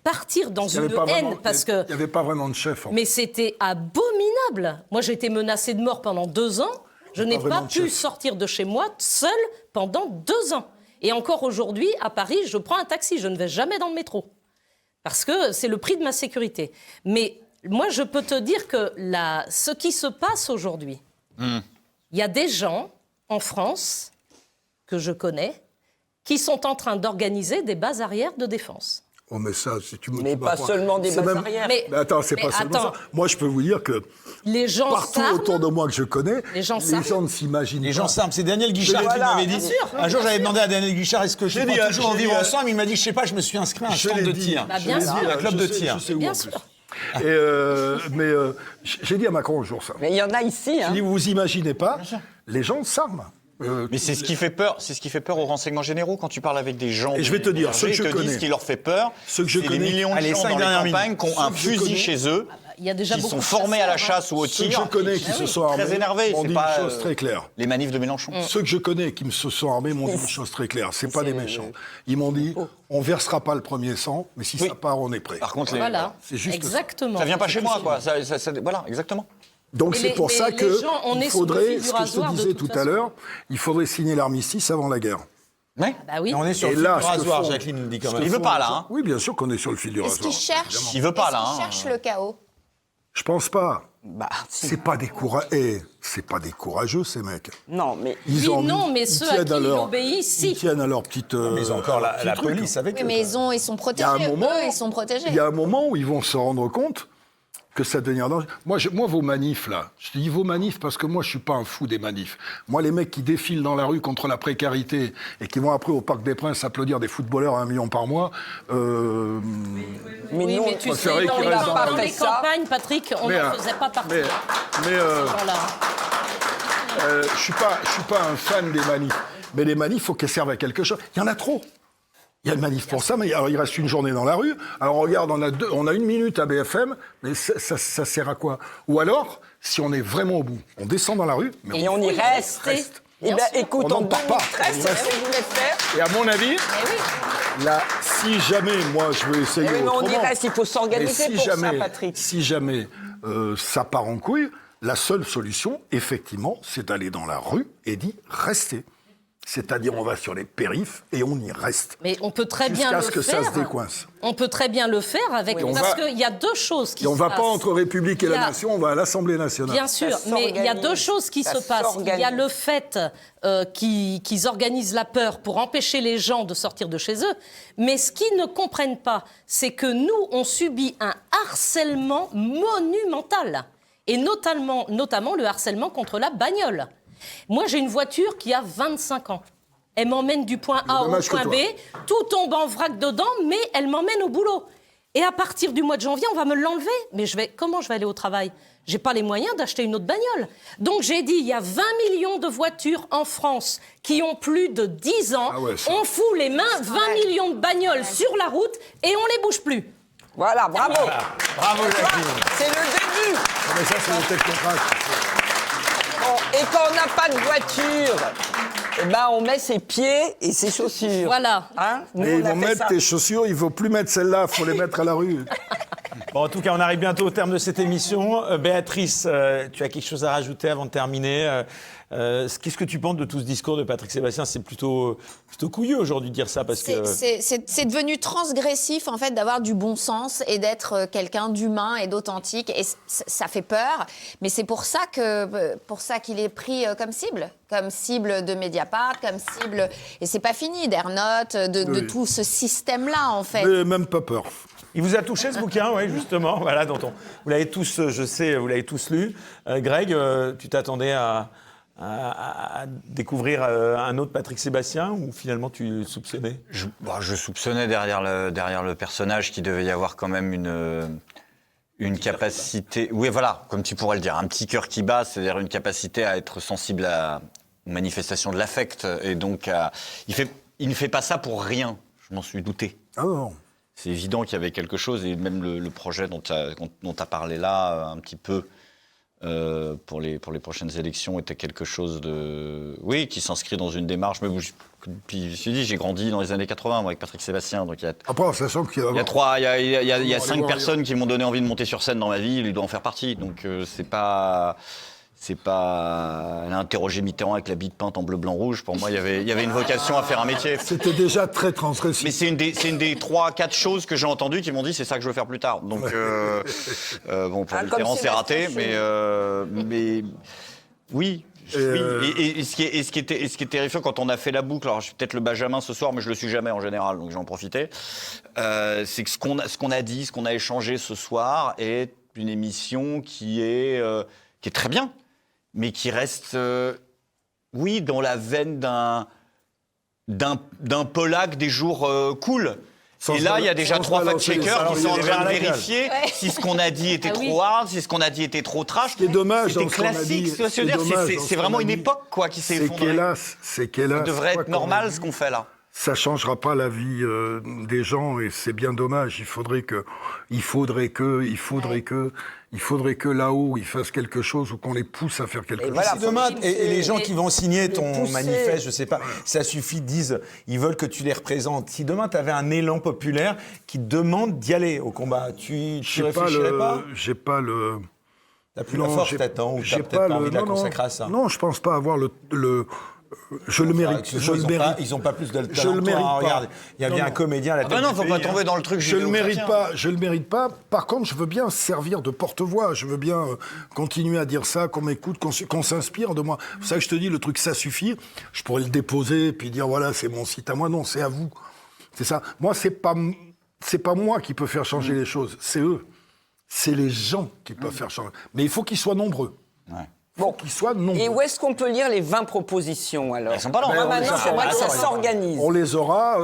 partir dans une haine, parce que... Il n'y avait pas vraiment de chef. Mais c'était abominable. Moi, j'ai été menacée de mort pendant 2 ans. Je n'ai pas pu sortir de chez moi seule pendant 2 ans. Et encore aujourd'hui, à Paris, je prends un taxi, je ne vais jamais dans le métro. Parce que c'est le prix de ma sécurité. Mais moi, je peux te dire que ce qui se passe aujourd'hui, il y a des gens en France, que je connais, qui sont en train d'organiser des bases arrières de défense. Oh, mais ça, mais pas seulement des bases arrières. Mais attends, c'est pas seulement ça. Moi, je peux vous dire que les gens partout autour de moi que je connais, les gens ne s'imaginent pas. Les gens s'arment. C'est Daniel Guichard qui m'avait dit. Un jour, j'avais demandé à Daniel Guichard, est-ce que je peux toujours en vivre ensemble? Il m'a dit, je sais pas, je me suis inscrit à un stand de tir. Bien sûr. Un club de tir. Bien sûr. Mais j'ai dit à Macron un jour ça. Mais il y en a ici. J'ai dit, vous imaginez pas, les gens s'arment. Mais c'est ce qui fait peur. C'est ce qui fait peur aux renseignements généraux quand tu parles avec des gens. Et je vais te dire, ceux que je connais, ce qui leur fait peur, c'est des millions de gens dans les campagnes qui ont un fusil chez eux, qui sont formés à la chasse ou au tir. Ceux que je connais qui se sont armés m'ont dit une chose très claire. Les manifs de Mélenchon. Ceux que je connais qui se sont armés m'ont dit une chose très claire. C'est pas des méchants. Ils m'ont dit, on versera pas le premier sang, mais si ça part, on est prêt. Par contre, c'est juste exactement. Ça vient pas chez moi, quoi. Voilà, exactement. Donc c'est pour ça que il faudrait, ce que je te disais tout à l'heure, il faudrait signer l'armistice avant la guerre. Ouais. Bah oui. On est sur le fil du rasoir, Jacqueline nous dit quand même. Il veut pas là. Hein. Oui, bien sûr qu'on est sur le fil du rasoir. Il veut pas là. Est-ce qu'il cherche le chaos? Je pense pas. C'est pas des courageux ces mecs. Non, mais mais ceux à qui ils obéissent, si. Ils tiennent à leur petite. Mais ils ont encore la police avec eux. Mais ils sont protégés. Ils sont protégés. Il y a un moment où ils vont se rendre compte que ça devient dangereux. Moi, vos manifs, là, je te dis vos manifs parce que moi, je suis pas un fou des manifs. Moi, les mecs qui défilent dans la rue contre la précarité et qui vont après au Parc des Princes applaudir des footballeurs à 1 million par mois... Mais tu sais, dans les campagnes, Patrick, on ne faisait pas partie. Je suis pas un fan des manifs. Mais les manifs, il faut qu'elles servent à quelque chose. Il y en a trop. Il y a une manif pour ça, mais alors il reste une journée dans la rue. Alors regarde, on a 1 minute à BFM, mais ça sert à quoi? Ou alors, si on est vraiment au bout, on descend dans la rue, mais on y reste. Eh bien, écoute, on n'en part pas. Et à mon avis, là, si jamais, moi, je veux essayer autrement... on y reste, il faut s'organiser pour ça, Patrick. Si jamais ça part en couille, la seule solution, effectivement, c'est d'aller dans la rue et d'y rester. C'est-à-dire, on va sur les périphes et on y reste. Mais on peut très bien le faire. Jusqu'à ce que ça se décoince. On peut très bien le faire avec... parce qu'il y a 2 choses qui se passent. Et on ne va pas entre République et la Nation, on va à l'Assemblée nationale. Bien sûr, mais il y a 2 choses qui se passent. Il y a le fait qu'ils organisent la peur pour empêcher les gens de sortir de chez eux. Mais ce qu'ils ne comprennent pas, c'est que nous, on subit un harcèlement monumental. Et notamment le harcèlement contre la bagnole. Moi, j'ai une voiture qui a 25 ans. Elle m'emmène du point A au point B, tout tombe en vrac dedans, mais elle m'emmène au boulot. Et à partir du mois de janvier, on va me l'enlever. Mais comment je vais aller au travail? J'ai pas les moyens d'acheter une autre bagnole. Donc j'ai dit, il y a 20 millions de voitures en France qui ont plus de 10 ans. On fout les mains, 20 millions de bagnoles sur la route et on les bouge plus. Voilà, bravo. Bravo, Jacqueline. C'est le début. Mais ça, c'est le technocrate. Et quand on n'a pas de voiture on met ses pieds et ses chaussures. Voilà. Hein, et ils vont mettre tes chaussures, il ne faut plus mettre celles-là, il faut les mettre à la rue. Bon, en tout cas, on arrive bientôt au terme de cette émission. Béatrice, tu as quelque chose à rajouter avant de terminer qu'est-ce que tu penses de tout ce discours de Patrick Sébastien? C'est plutôt couilleux aujourd'hui de dire ça parce que... C'est devenu transgressif en fait d'avoir du bon sens et d'être quelqu'un d'humain et d'authentique et ça fait peur. Mais c'est pour ça qu'il est pris comme cible de Mediapart, comme cible... Et c'est pas fini, d'Ernotte, de tout ce système-là en fait. Mais même pas peur. Il vous a touché ce bouquin, oui, justement, voilà, vous l'avez tous, je sais, vous l'avez tous lu. Greg, tu t'attendais à découvrir un autre Patrick Sébastien ou finalement tu le soupçonnais? Je soupçonnais derrière le personnage qu'il devait y avoir quand même une capacité... Oui, voilà, comme tu pourrais le dire, un petit cœur qui bat, c'est-à-dire une capacité à être sensible aux manifestations de l'affect. Et donc, il ne fait pas ça pour rien, je m'en suis douté. Ah non. C'est évident qu'il y avait quelque chose, et même le projet dont tu as parlé là, un petit peu, pour les prochaines élections, était quelque chose qui s'inscrit dans une démarche. Mais puis, je me suis dit, j'ai grandi dans les années 80, moi, avec Patrick Sébastien. Donc après, sachant qu'il il y a 5 personnes qui m'ont donné envie de monter sur scène dans ma vie, il doit en faire partie. Donc, c'est pas interroger Mitterrand avec la bite peinte en bleu, blanc, rouge. Pour moi, il y avait une vocation à faire un métier. C'était déjà très transgressif. Mais c'est une des 3-4 choses que j'ai entendues qui m'ont dit c'est ça que je veux faire plus tard. Donc, pour Mitterrand, c'est raté, mais oui. Et ce qui est terrifiant quand on a fait la boucle, alors je suis peut-être le Benjamin ce soir, mais je le suis jamais en général, donc j'en profitais, c'est que ce qu'on a dit, ce qu'on a échangé ce soir est une émission qui est très bien, mais qui reste, dans la veine d'un Pollack des jours cool. Et là, il y a déjà 3 fact-checkers qui sont en train de vérifier si ce qu'on a dit était trop hard, si ce qu'on a dit était trop trash. C'est dommage. C'était classique. C'est vraiment une époque qui s'est effondrée. C'est qu'elle Ça devrait être normal ce qu'on fait là. Ça changera pas la vie des gens et c'est bien dommage. Il faudrait que là-haut ils fassent quelque chose ou qu'on les pousse à faire quelque chose. Voilà, demain, et les gens qui vont signer ton manifeste, je sais pas, ça suffit, disent, ils veulent que tu les représentes. Si demain tu avais un élan populaire qui te demande d'y aller au combat, tu réfléchirais pas? J'ai pas le. T'as plus la force peut-être, hein, ou t'as peut-être pas envie de la consacrer à ça. Non, je pense pas avoir le je le mérite. Ils n'ont pas plus de talent. Je le mérite pas. Regarde, il y a bien un comédien à la tête. Non, faut pas tomber dans le truc. Je le mérite pas. Je le mérite pas. Par contre, je veux bien servir de porte-voix. Je veux bien continuer à dire ça, qu'on m'écoute, qu'on s'inspire de moi. C'est ça que je te dis, le truc, ça suffit. Je pourrais le déposer et puis dire voilà, c'est mon site à moi. Non, c'est à vous. C'est ça. Moi, c'est pas moi qui peux faire changer les choses. C'est eux. C'est les gens qui peuvent faire changer. Mais il faut qu'ils soient nombreux. Ouais. Bon. Et où est-ce qu'on peut lire les 20 propositions alors? Elles sont pas là. Maintenant, c'est vrai que ça s'organise. On les aura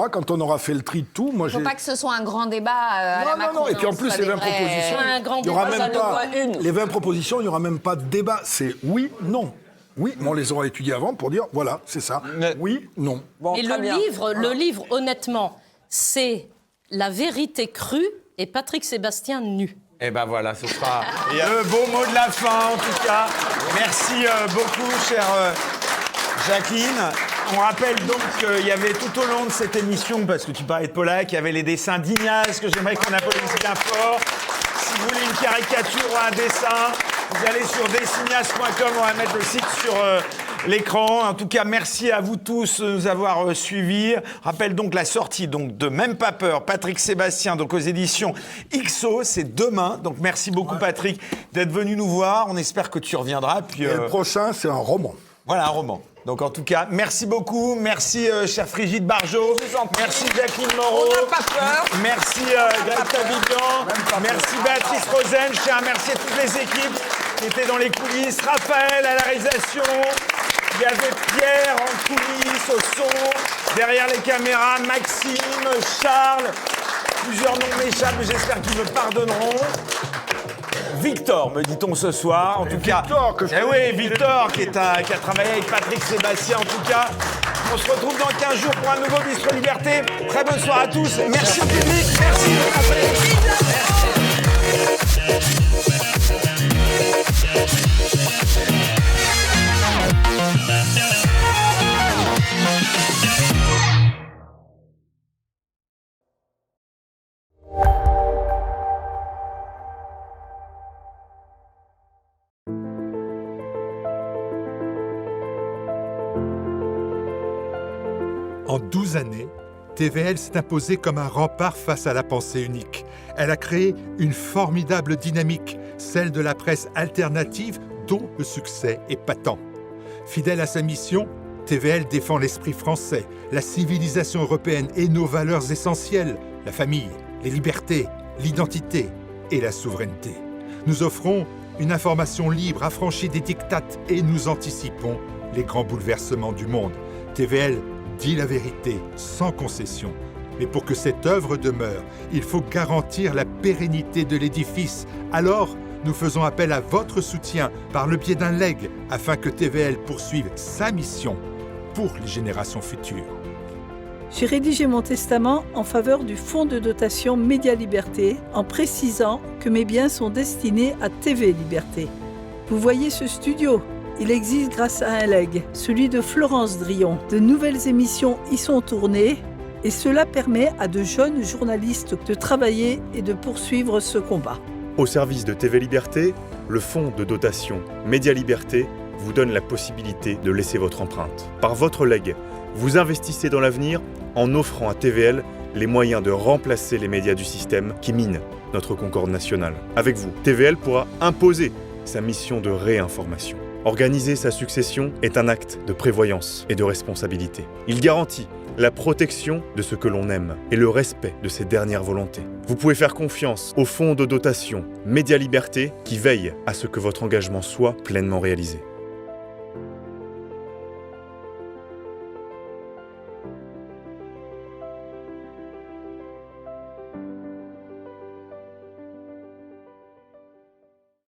quand on aura fait le tri de tout. Il ne faut pas que ce soit un grand débat à la Macron. Non. Et puis en plus, les 20 propositions, il y aura même pas les 20 propositions, il n'y aura même pas de débat. C'est oui, non. Oui, mais on les aura étudiées avant pour dire voilà, c'est ça. Oui, non. Bon, et le livre, honnêtement, c'est La vérité crue et Patrick Sébastien nu. Et ben voilà, ce sera le beau mot de la fin en tout cas. Merci beaucoup, chère Jacqueline. On rappelle donc qu'il y avait tout au long de cette émission, parce que tu parlais de Pollack, il y avait les dessins d'Ignace, que j'aimerais qu'on applaudisse bien fort. Si vous voulez une caricature ou un dessin, vous allez sur designas.com, on va mettre le site sur l'écran. En tout cas, merci à vous tous de nous avoir suivis. Rappelle donc la sortie de Même pas peur, Patrick Sébastien, donc aux éditions XO, c'est demain. Donc merci beaucoup Patrick d'être venu nous voir. On espère que tu reviendras. Puis, et le prochain, c'est un roman. Voilà, un roman. Donc en tout cas, merci beaucoup. Merci chère Frigide Barjot. Merci Jacqueline Moreau. On n'a pas peur. Merci Greg Tabigan. Merci Béatrice Rosen. Je tiens à remercier toutes les équipes qui étaient dans les coulisses. Raphaël à la réalisation. Il y avait Pierre en coulisses, au son. Derrière les caméras, Maxime, Charles. Plusieurs noms m'échappent, mais j'espère qu'ils me pardonneront. Victor, me dit-on ce soir. En tout cas, Victor qui a travaillé avec Patrick Sébastien. En tout cas, on se retrouve dans 15 jours pour un nouveau Bistro Liberté. Très bonne soirée à tous. Merci au public. Merci. En 12 années, TVL s'est imposée comme un rempart face à la pensée unique. Elle a créé une formidable dynamique, celle de la presse alternative dont le succès est patent. Fidèle à sa mission, TVL défend l'esprit français, la civilisation européenne et nos valeurs essentielles, la famille, les libertés, l'identité et la souveraineté. Nous offrons une information libre, affranchie des dictates et nous anticipons les grands bouleversements du monde. TVL dit la vérité sans concession. Mais pour que cette œuvre demeure, il faut garantir la pérennité de l'édifice. Alors, nous faisons appel à votre soutien par le biais d'un legs afin que TVL poursuive sa mission pour les générations futures. J'ai rédigé mon testament en faveur du fonds de dotation Média Liberté en précisant que mes biens sont destinés à TV Liberté. Vous voyez ce studio ? Il existe grâce à un legs, celui de Florence Drillon. De nouvelles émissions y sont tournées et cela permet à de jeunes journalistes de travailler et de poursuivre ce combat. Au service de TV Liberté, le fonds de dotation Média Liberté vous donne la possibilité de laisser votre empreinte. Par votre legs, vous investissez dans l'avenir en offrant à TVL les moyens de remplacer les médias du système qui minent notre concorde nationale. Avec vous, TVL pourra imposer sa mission de réinformation. Organiser sa succession est un acte de prévoyance et de responsabilité. Il garantit la protection de ce que l'on aime et le respect de ses dernières volontés. Vous pouvez faire confiance au fonds de dotation Média Liberté qui veille à ce que votre engagement soit pleinement réalisé.